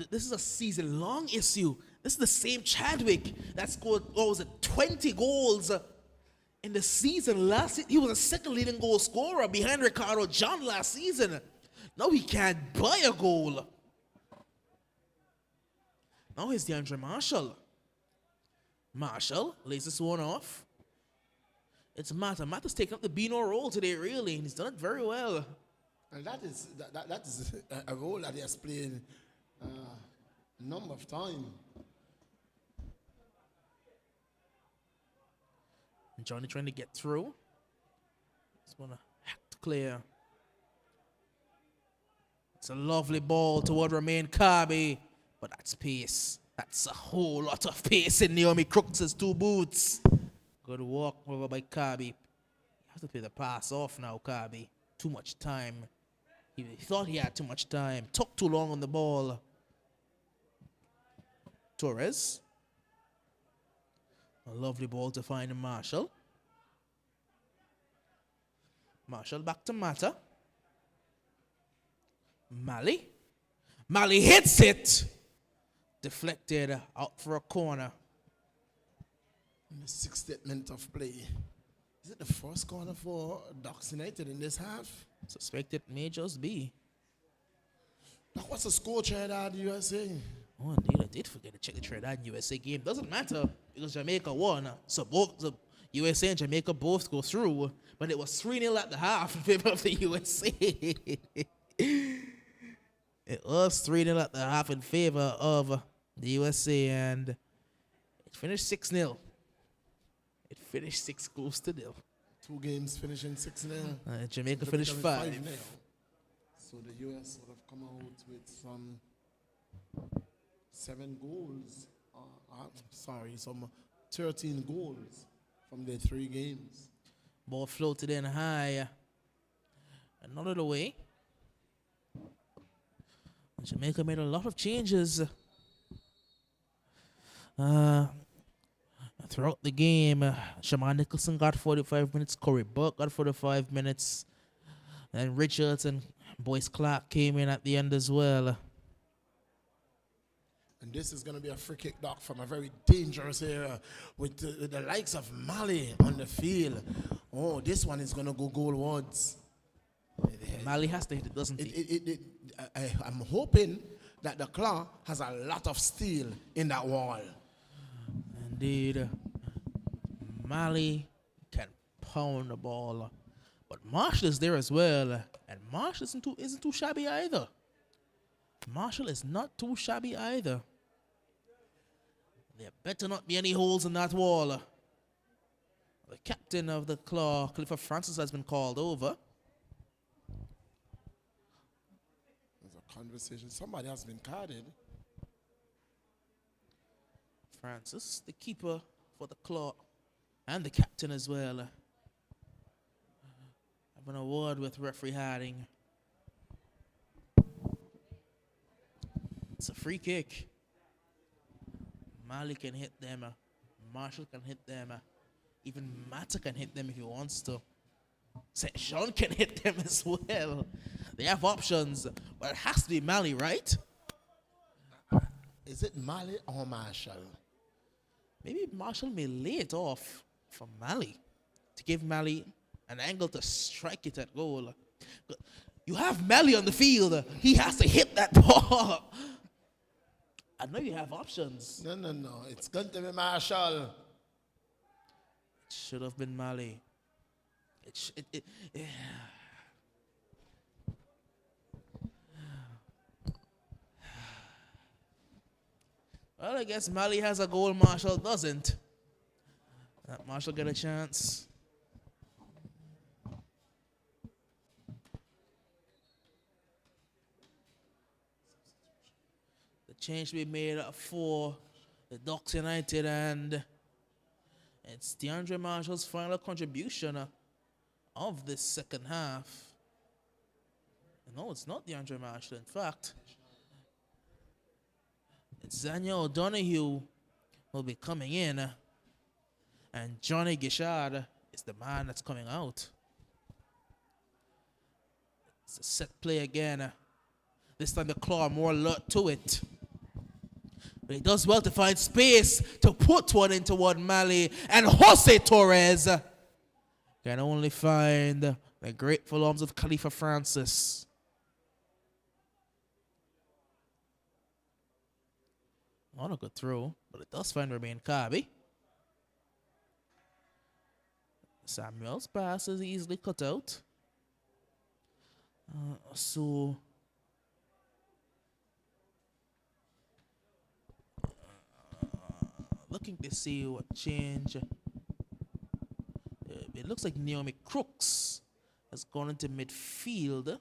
This is a season-long issue. This is the same Chadwick that scored, 20 goals in the season last season. He was a second leading goal scorer behind Ricardo John last season. Now he can't buy a goal. Now here's DeAndre Marshall. Marshall lays this one off. It's Mata. Mata's taken up the Beano role today, really, and he's done it very well. And that is a role that he has played a number of times. Johnny trying to get through. Just want to hack to clear. It's a lovely ball toward Romain Kirby, but that's pace. That's a whole lot of pace in Naomi Crooks' 2 boots. Good walk over by Kirby. You have to play the pass off now, Kirby. Too much time. He thought he had too much time. Took too long on the ball. Torres. A lovely ball to find Marshall. Marshall back to Mata. Mali. Mali hits it. Deflected out for a corner. In the 6th minute of play. Is it the first corner for Docs United in this half? Suspect it may just be. Now, what's the score Trinidad USA? Oh, indeed, I did forget to check the Trinidad USA game. Doesn't matter because Jamaica won. So both the USA and Jamaica both go through. But it was 3-0 at the half in favor of the USA. It was 3-0 at the half in favor of the USA, and it finished 6-0. It finished 6-0. 2 games finishing 6-0. Jamaica finished 5. So the US would have come out with some 7 goals. Some 13 goals from their 3 games. Ball floated in high. Another the way. Jamaica made a lot of changes throughout the game. Shamar Nicholson got 45 minutes. Corey Burke got 45 minutes. And Richards and Boyce Clark came in at the end as well. And this is going to be a free kick, Doc, from a very dangerous area with the likes of Mali on the field. Oh, this one is going to go goalwards. Mali has to hit it, doesn't he? I'm hoping that the claw has a lot of steel in that wall. Indeed. Mali can pound the ball. But Marshall is there as well. And Marshall isn't too shabby either. Marshall is not too shabby either. There better not be any holes in that wall. The captain of the claw, Clifford Francis, has been called over. There's a conversation. Somebody has been carded. Francis, the keeper for the claw, and the captain as well. Have an award with referee Harding. It's a free kick. Mali can hit them. Marshall can hit them. Even Mata can hit them if he wants to. St. John can hit them as well. They have options, but it has to be Mali, right? Is it Mali or Marshall? Maybe Marshall may lay it off for Mali to give Mali an angle to strike it at goal. You have Mali on the field. He has to hit that ball. I know you have options. No. It's going to be Marshall. It should have been Mali. Well, I guess Mali has a goal, Marshall doesn't. That Marshall get a chance. Change to be made for the Ducks United, and it's DeAndre Marshall's final contribution of this second half. No, it's not DeAndre Marshall. In fact, it's Zanya O'Donoghue will be coming in, and Johnny Gishard is the man that's coming out. It's a set play again. This time the Claw are more alert to it. But he does well to find space to put one into one Mali. And Jose Torres can only find the grateful arms of Khalifa Francis. Not a good throw, but it does find Remain Kabi. Samuel's pass is easily cut out. Looking to see what change. It looks like Naomi Crooks has gone into midfield. It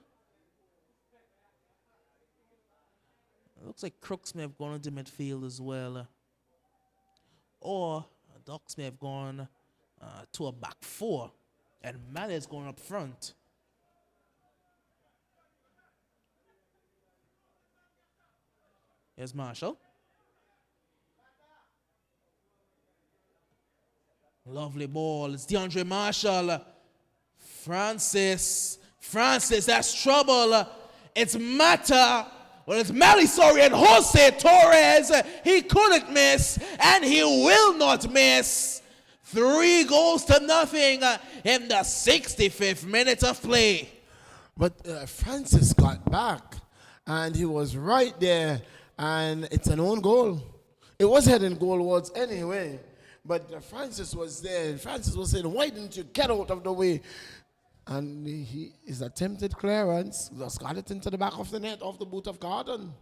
looks like Crooks may have gone into midfield as well. Or Ducks may have gone to a back 4. And Mali is going up front. Here's Marshall. Lovely ball. It's DeAndre Marshall. Francis, that's trouble. It's Mata. Well, it's Mali, and Jose Torres. He couldn't miss, and he will not miss. 3 goals to nothing in the 65th minute of play. But Francis got back, and he was right there, and it's an own goal. It was heading goalwards anyway. But Francis was there, and Francis was saying, why didn't you get out of the way? And his attempted clearance just got it into the back of the net off the boot of Gordon.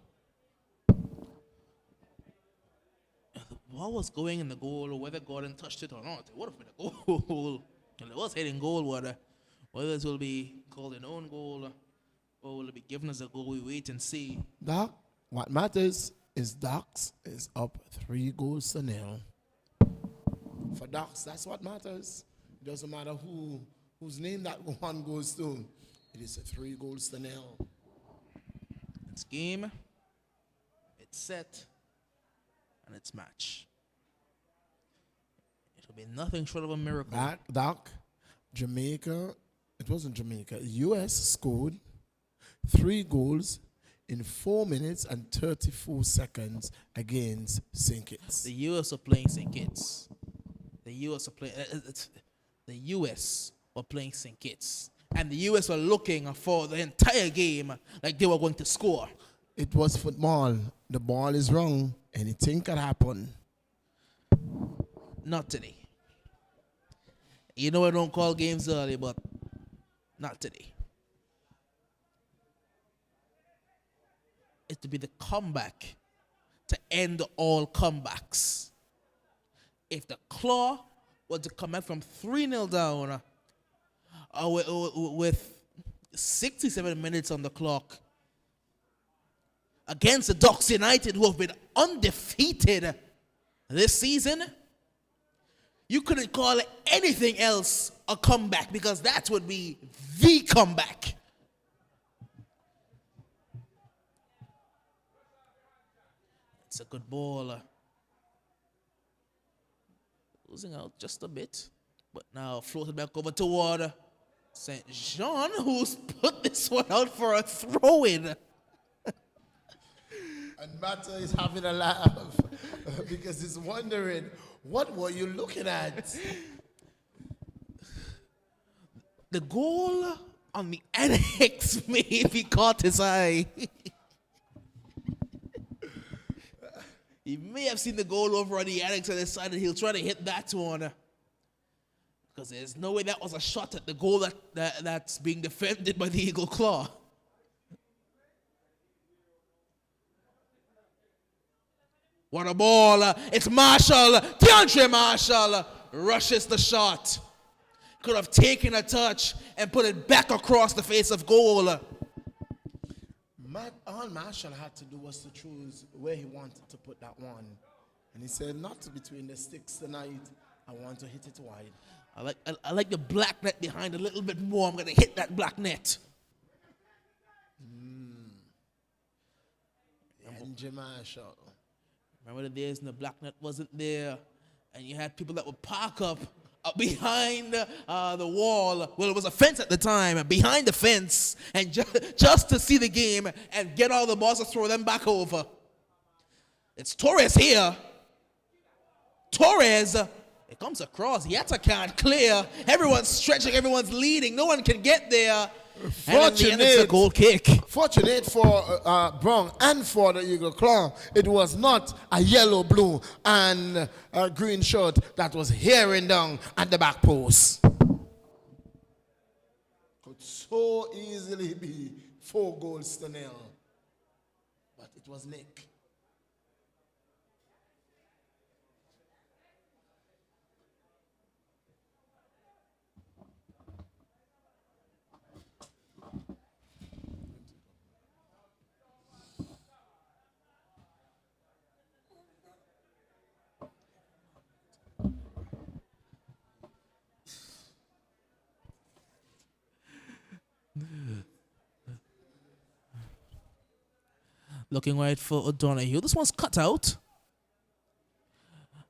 What was going in the goal, or whether Gordon touched it or not, it would have been a goal. And it was hitting goal, whether it will be called an own goal or will it be given as a goal, we wait and see. Doc, what matters is Ducks is up 3-0. For Ducks, that's what matters. It doesn't matter whose name that one goes to. It is 3-0. It's game, it's set, and it's match. It'll be nothing short of a miracle. Doc, Jamaica, it wasn't Jamaica, US scored 3 goals in 4 minutes and 34 seconds against St. Kitts. The US are playing St. Kitts. The US are playing. The US were playing St. Kitts, and the US were looking for the entire game like they were going to score. It was football. The ball is wrong. Anything can happen. Not today. You know I don't call games early, but not today. It to be the comeback to end all comebacks. If the Claw were to come back from 3-0 down with 67 minutes on the clock against the Ducks United, who have been undefeated this season, you couldn't call anything else a comeback, because that would be the comeback. It's a good ball. Losing out just a bit, but now floated back over toward St. John, who's put this one out for a throw-in. And Matter is having a laugh because he's wondering, what were you looking at? The goal on the annex maybe caught his eye. He may have seen the goal over on the annex and decided he'll try to hit that one. Because there's no way that was a shot at the goal that's being defended by the Eagle Claw. What a ball. It's Marshall. DeAndre Marshall rushes the shot. Could have taken a touch and put it back across the face of goal. All Marshall had to do was to choose where he wanted to put that one. And he said, not between the sticks tonight. I want to hit it wide. I like the black net behind a little bit more. I'm going to hit that black net. DeAndre Marshall. Remember the days when the black net wasn't there and you had people that would park up behind the wall. Well, it was a fence at the time, behind the fence, and just to see the game and get all the balls to throw them back over. It's Torres here. Torres, it comes across. Yetta can't clear. Everyone's stretching. Everyone's leading. No one can get there. And in the end, it's a goal kick. Fortunate for Brown and for the Eagle Claw, it was not a yellow, blue, and a green shirt that was hearing down at the back post. Could so easily be 4-0. But it was Nick. Looking right for O'Donoghue. This one's cut out.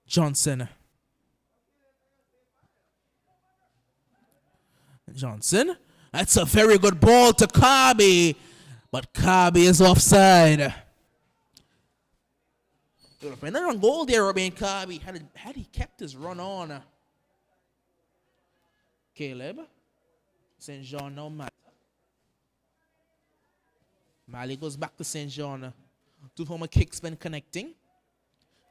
Johnson. That's a very good ball to Kirby. But Kirby is offside. Another on goal there, Robin Kirby. Had he kept his run on. Caleb. St. John now Matt. Mali goes back to St. John. Two former kicks been connecting.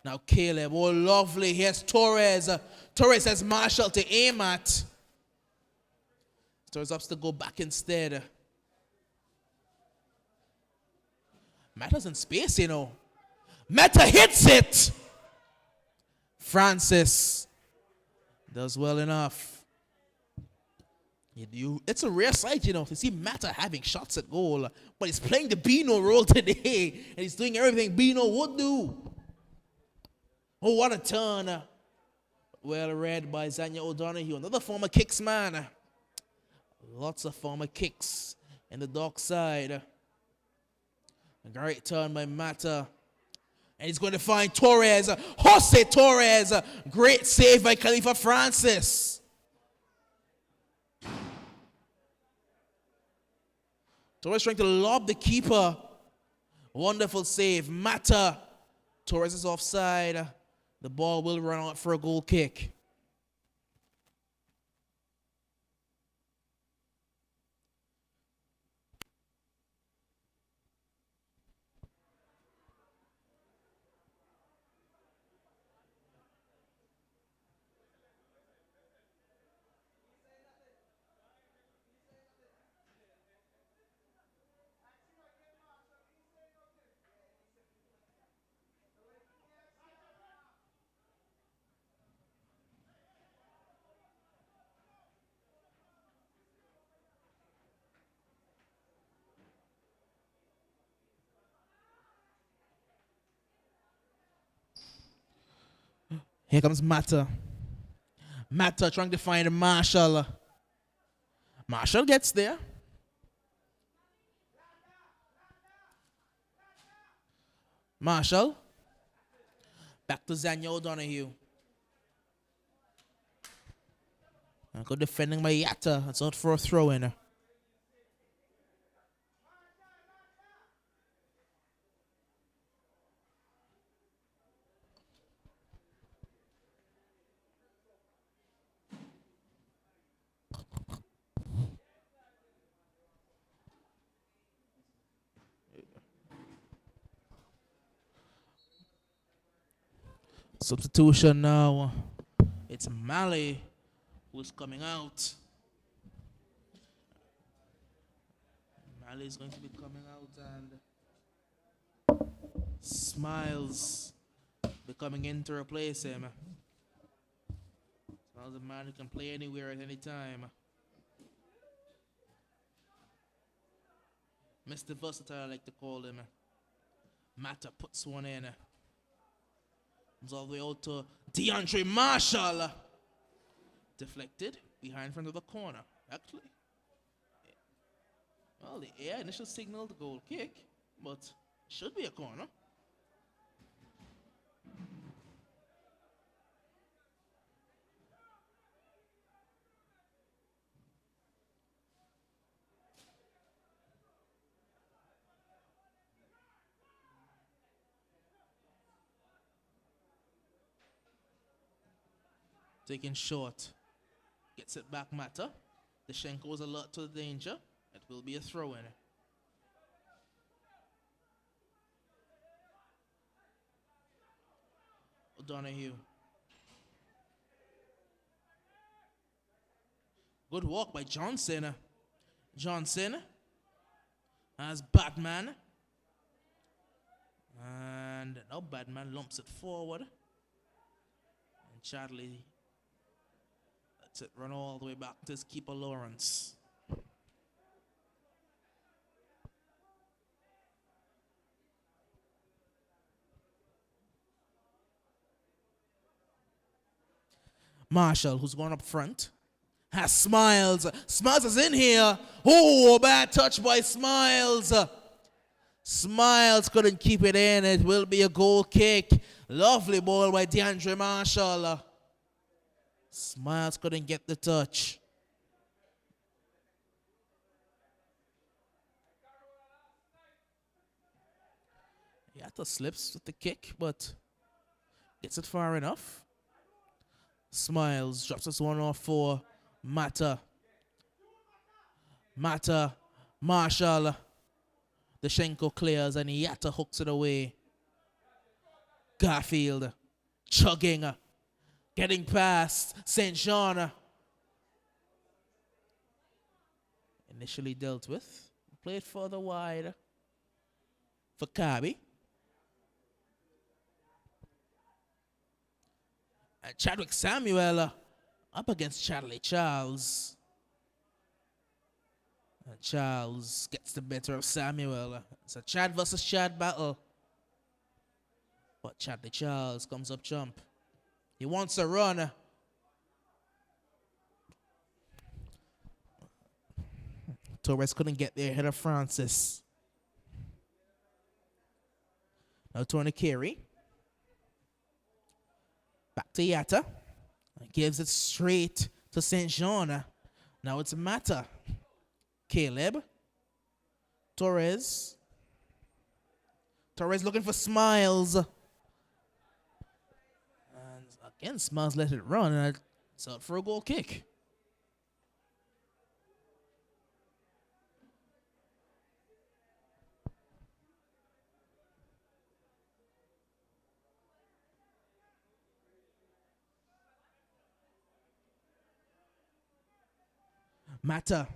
Now Caleb, oh lovely. Here's Torres. Torres has Marshall to aim at. Torres opts to go back instead. Mata's in space, you know. Mata hits it. Francis does well enough. It's a rare sight, you know, to see Mata having shots at goal, but he's playing the Bino role today, and he's doing everything Bino would do. Oh, what a turn. Well read by Zanya O'Donoghue, another former kicks man. Lots of former kicks in the dark side. A great turn by Mata. And he's going to find Torres. Jose Torres. Great save by Khalifa Francis. Torres trying to lob the keeper. Wonderful save. Mata. Torres is offside. The ball will run out for a goal kick. Here comes Mata. Mata trying to find Marshall. Marshall gets there. Marshall. Back to Zanya O'Donoghue. Good defending by Yatta. It's out for a throw in. Substitution now. It's Mali who's coming out. Mali is going to be coming out, and Smiles be coming in to replace him. Smiles a man who can play anywhere at any time. Mr. Versatile, I like to call him. Mata puts one in. Comes all the way out to DeAndre Marshall. Deflected behind front of the corner. Actually, well, the air initial signal the goal kick, but should be a corner. Taking short. Gets it back, Mata. The Shenko is alert to the danger. It will be a throw in. O'Donoghue. Good walk by Johnson. Johnson has Batman. And now Batman lumps it forward. And Chadley lets it run all the way back to his keeper Lawrence. Marshall, who's going up front, has Smiles. Smiles is in here. Oh, bad touch by Smiles. Smiles couldn't keep it in. It will be a goal kick. Lovely ball by DeAndre Marshall. Smiles couldn't get the touch. Yatta slips with the kick, but gets it far enough. Smiles drops us one off for Mata. Mata, Marshall. The Shenko clears and Yatta hooks it away. Garfield chugging, getting past St. John. initially dealt with. Played further wide for Kabi. And Chadwick Samuel up against Charlie Charles. And Charles gets the better of Samuel. It's a Chad versus Chad battle. But Charlie Charles comes up jump. He wants a run. Torres couldn't get there ahead of Francis. Now Tony Carey. Back to Yatta. Gives it straight to St. Jean. Now it's Mata. Caleb. Torres. Torres looking for Smiles. And again, Smiles let it run. And it's out for a goal kick. Mata.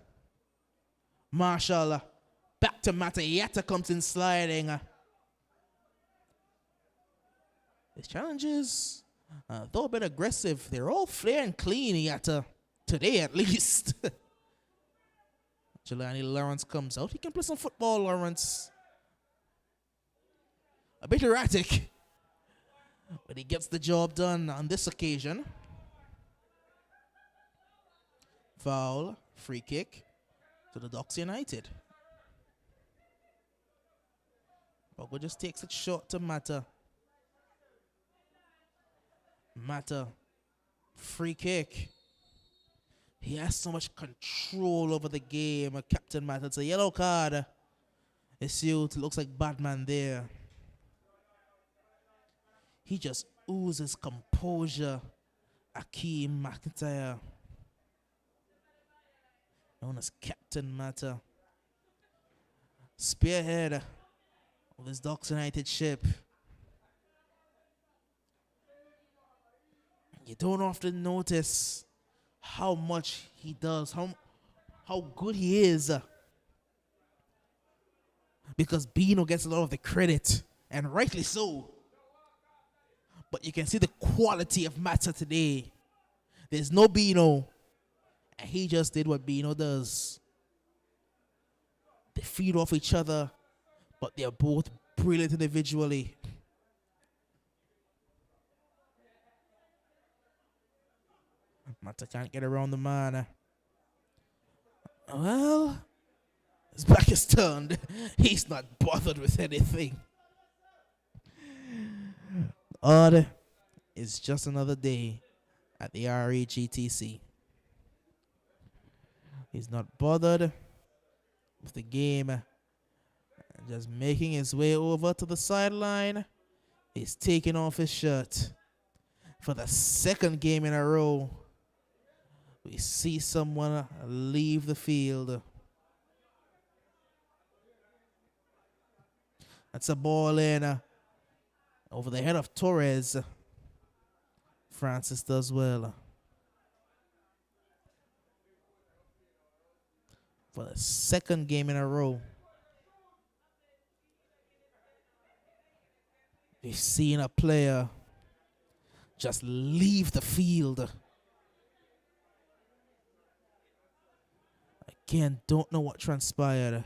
Marshall. Back to Mata. Yatta comes in sliding. His challenges, though a bit aggressive, they're all fair and clean, Yatta. Today, at least. Jelani Lawrence comes out. He can play some football, Lawrence. A bit erratic, but he gets the job done on this occasion. Foul, free kick to the Ducks United. Bogo just takes it short to Mata. Mata, free kick. He has so much control over the game. Captain Mata, it's a yellow card. It's youth, looks like Batman there. He just oozes composure. Akeem McIntyre, known as Captain Mata. Spearhead of this Ducks United ship. You don't often notice how much he does, how good he is. Because Bino gets a lot of the credit, and rightly so. But you can see the quality of Mata today. There's no Bino, and he just did what Bino does. They feed off each other, but they're both brilliant individually. Mata can't get around the man. Well, his back is turned. He's not bothered with anything. Odd is just another day at the REGTC. He's not bothered with the game. Just making his way over to the sideline. He's taking off his shirt. For the second game in a row, we see someone leave the field. That's a ball in over the head of Torres. Francis does well. For the second game in a row, we've seen a player just leave the field. Again, don't know what transpired.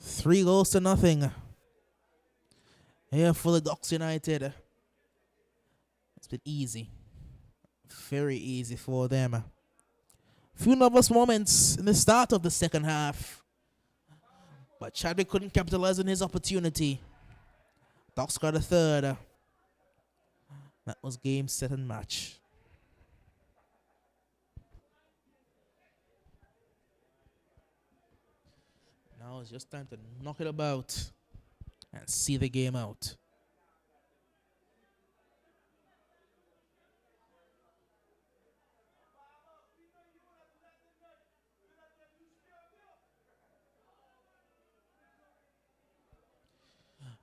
Three goals to nothing here for the Ducks United. It's been easy. Very easy for them. Few nervous moments in the start of the second half, but Chadwick couldn't capitalize on his opportunity. Ducks got a third. That was game, set, and match. Now it's just time to knock it about and see the game out.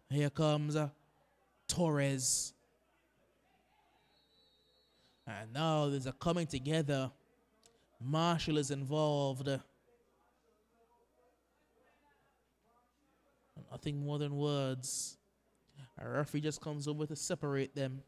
Here comes Torres. And now there's a coming together. Marshall is involved. Nothing more than words. A referee just comes over to separate them.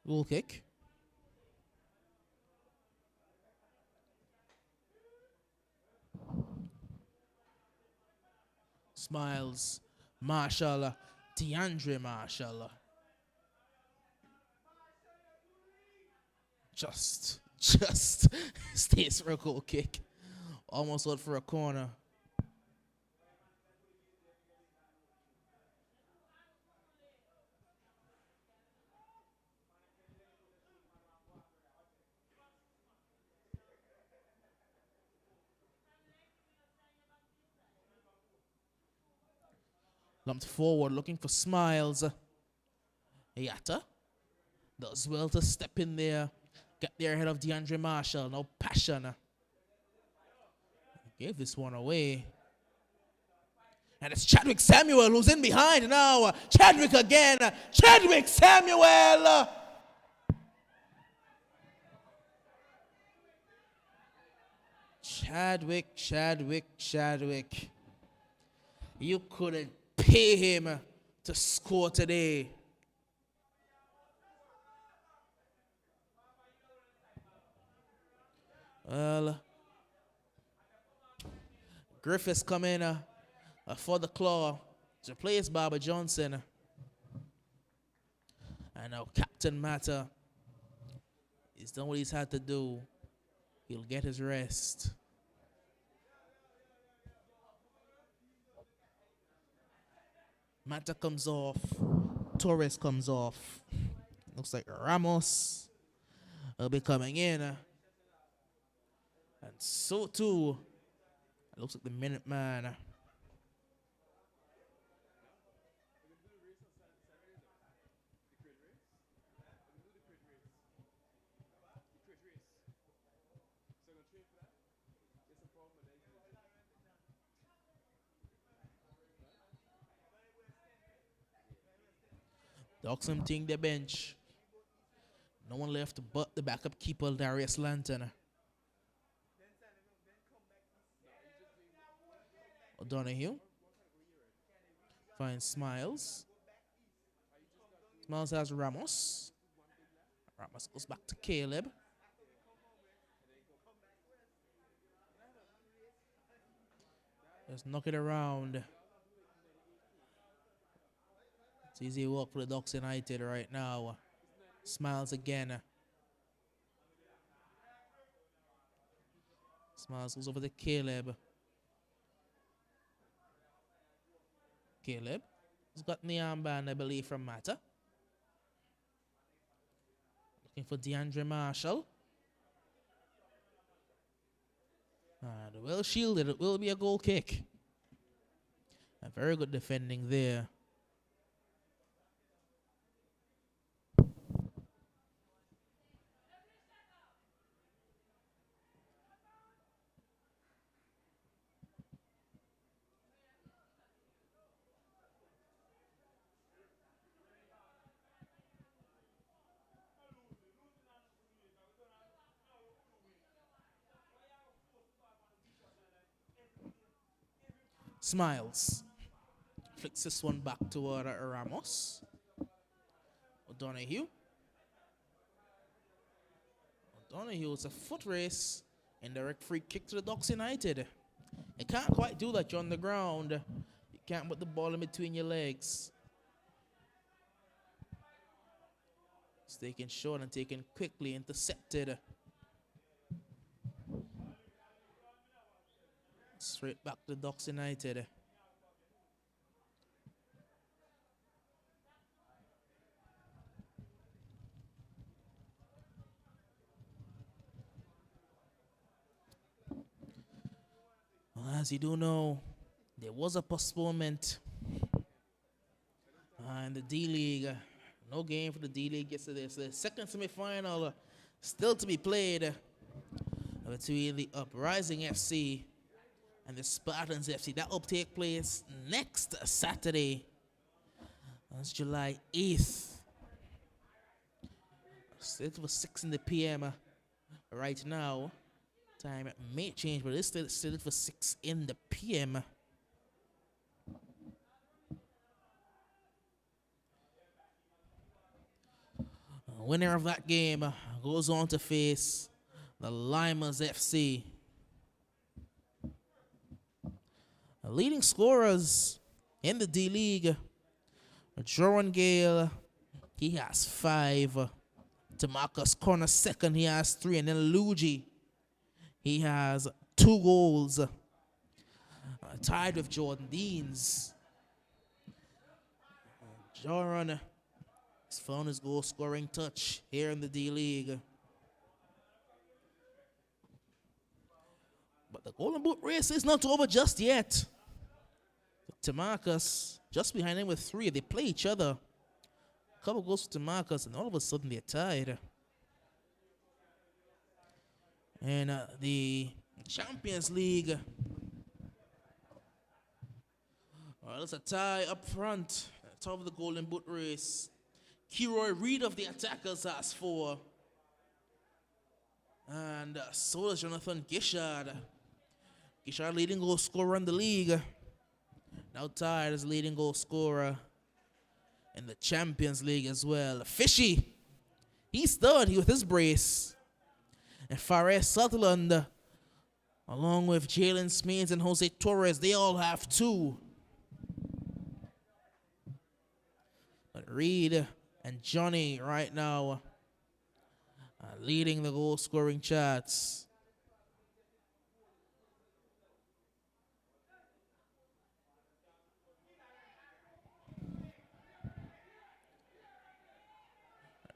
Goal kick. Smiles. Marshall. DeAndre Marshall. Just stays for a goal kick. Almost out for a corner. Lumped forward, looking for Smiles. Yatta does well to step in there, get there ahead of DeAndre Marshall. No passion. Gave this one away. And it's Chadwick Samuel who's in behind now. Chadwick again. Chadwick Samuel. Chadwick. You couldn't pay him to score today. Well, Griffiths come in for the claw to replace Barbara Johnson. And now Captain Matter, he's done what he's had to do. He'll get his rest. Mata comes off. Torres comes off. Looks like Ramos will be coming in. And so too, it looks like the Minuteman. Docs emptying the bench. No one left but the backup keeper, Darius Lanton. O'Donoghue finds Smiles. Smiles has Ramos. Ramos goes back to Caleb. Just knock it around. It's easy work for the Ducks United right now. Smiles again. Smiles goes over to Caleb. Caleb has got the armband, I believe, from Mata. Looking for DeAndre Marshall. And well shielded. It will be a goal kick. A very good defending there. Smiles. Flicks this one back toward Ramos. O'Donoghue. It's a foot race. And direct free kick to the Ducks United. You can't quite do that. You're on the ground. You can't put the ball in between your legs. It's taken short and taken quickly. Intercepted. Straight back to Ducks United. As you do know, there was a postponement in the D League. No game for the D League yesterday. So the second semifinal still to be played between the Uprising FC and the Spartans FC. That will take place next Saturday. That's July 8th. It was 6 in the PM right now. Time may change, but it's still for 6 in the PM. Winner of that game goes on to face the Limers FC. Leading scorers in the D League, Joran Gale, he has 5. Demarcus Corner second, he has 3. And then Luigi, he has 2 goals. Tied with Jordan Deans. Joran has found his goal scoring touch here in the D League. But the Golden Boot race is not over just yet. Demarcus just behind him with 3. They play each other. Couple goes to Marcus, and all of a sudden they're tied. And the Champions League. Well, it's a tie up front, top of the Golden Boot race. Kiroy Reed of the Attackers has 4. And so does Jonathan Gishard. Gishard leading goal scorer in the league. Now tied as leading goal scorer in the Champions League as well. Fishy, he's third with his brace. And Fares Sutherland, along with Jalen Smeens and Jose Torres, they all have 2. But Reed and Johnny right now are leading the goal scoring charts.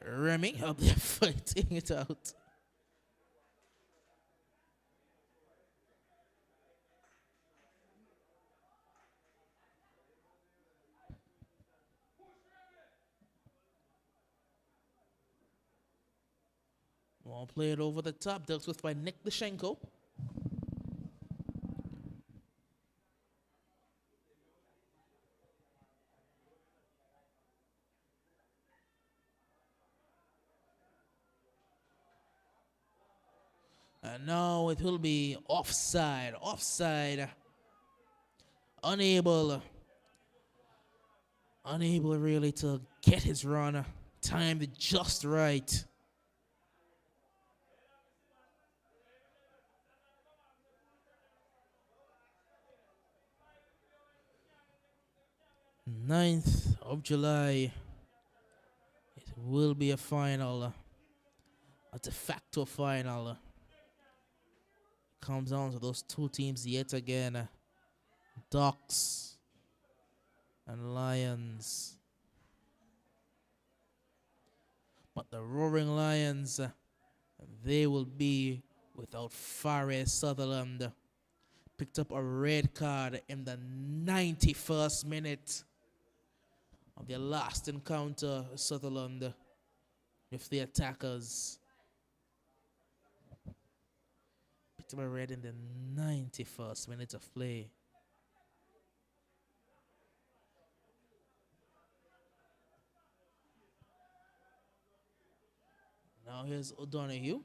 Remy up there fighting it out. Ball played over the top, dealt with by Nick Dashenko. And now it will be offside. Offside. Unable really to get his run. Timed it just right. Ninth of July. It will be a final. A de facto final. Comes down to those 2 teams yet again. Ducks and Lions. But the Roaring Lions, they will be without Fares Sutherland. Picked up a red card in the 91st minute of their last encounter, Sutherland, with the Attackers. Picked up a red in the 91st minute of play. Now here's O'Donoghue.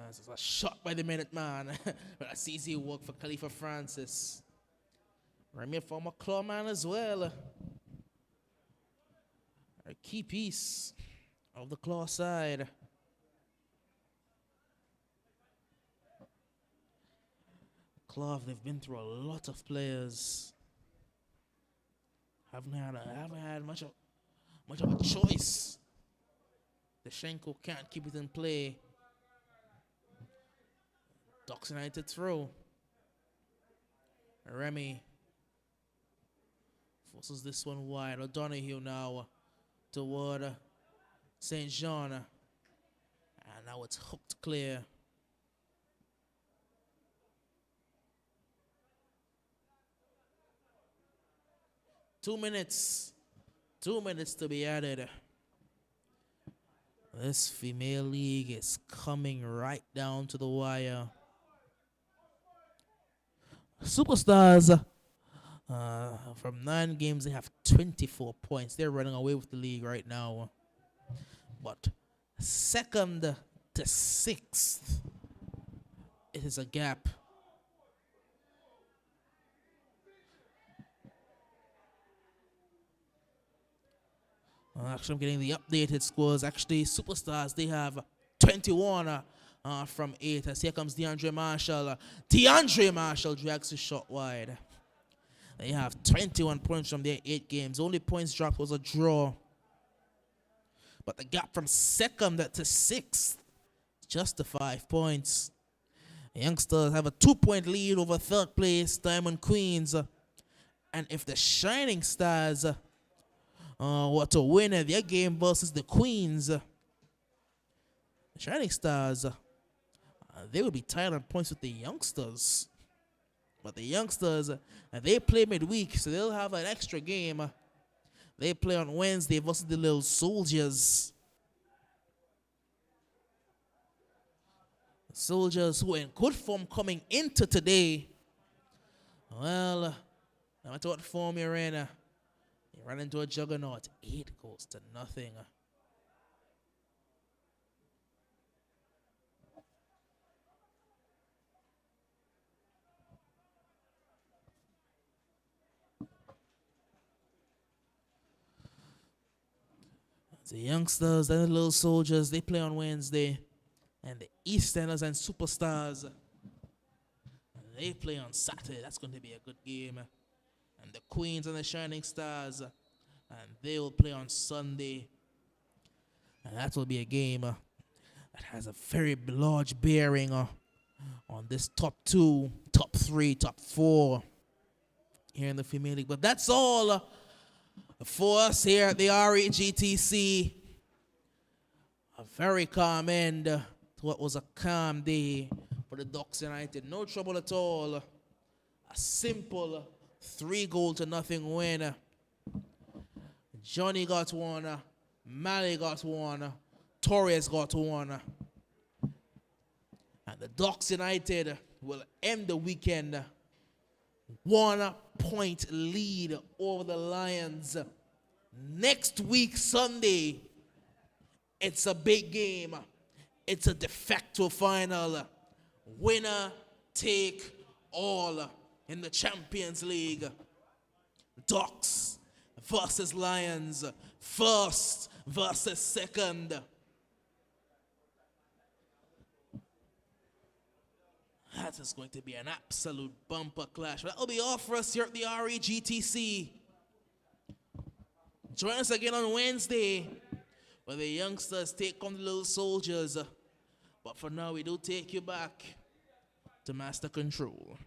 This is a shot by the minute man. But that's easy work for Khalifa Francis. Remy, a former clawman as well. A key piece of the claw side. Claw, they've been through a lot of players. Haven't had much of a choice. Dashenko can't keep it in play. Ducks United throw. Remy forces this one wide. O'Donoghue now toward St. John. And now it's hooked clear. 2 minutes. 2 minutes to be added. This female league is coming right down to the wire. Superstars, from 9 games, they have 24 points. They're running away with the league right now. But second to sixth, it is a gap. Actually, I'm getting the updated scores. Actually, Superstars, they have 21 from 8. As here comes DeAndre Marshall. DeAndre Marshall drags his shot wide. They have 21 points from their 8 games. Only points dropped was a draw. But the gap from second to sixth is just to 5 points. The youngsters have a 2-point lead over third place, Diamond Queens. And if the Shining Stars were to win their game versus the Queens, the Shining Stars, they would be tied on points with the youngsters. But the youngsters, they play midweek, so they'll have an extra game. They play on Wednesday versus the Little Soldiers. Soldiers who are in good form coming into today. Well, no matter what form you're in, you run into a juggernaut. 8 goals to nothing. The youngsters and the Little Soldiers, they play on Wednesday. And the Easterners and Superstars, they play on Saturday. That's going to be a good game. And the Queens and the Shining Stars, and they will play on Sunday. And that will be a game that has a very large bearing on this top 2, top 3, top 4 here in the Female League. But that's all for us here at the REGTC. A very calm end to what was a calm day for the Ducks United. No trouble at all. A simple 3-0 win. Johnny got one. Mally got one. Torres got one. And the Ducks United will end the weekend 1-point lead over the Lions. Next week, Sunday, it's a big game. It's a de facto final. Winner take all in the Champions League. Ducks versus Lions. First versus second. That is going to be an absolute bumper clash. That will be all for us here at the REGTC. Join us again on Wednesday, where the youngsters take on the Little Soldiers. But for now, we do take you back to Master Control.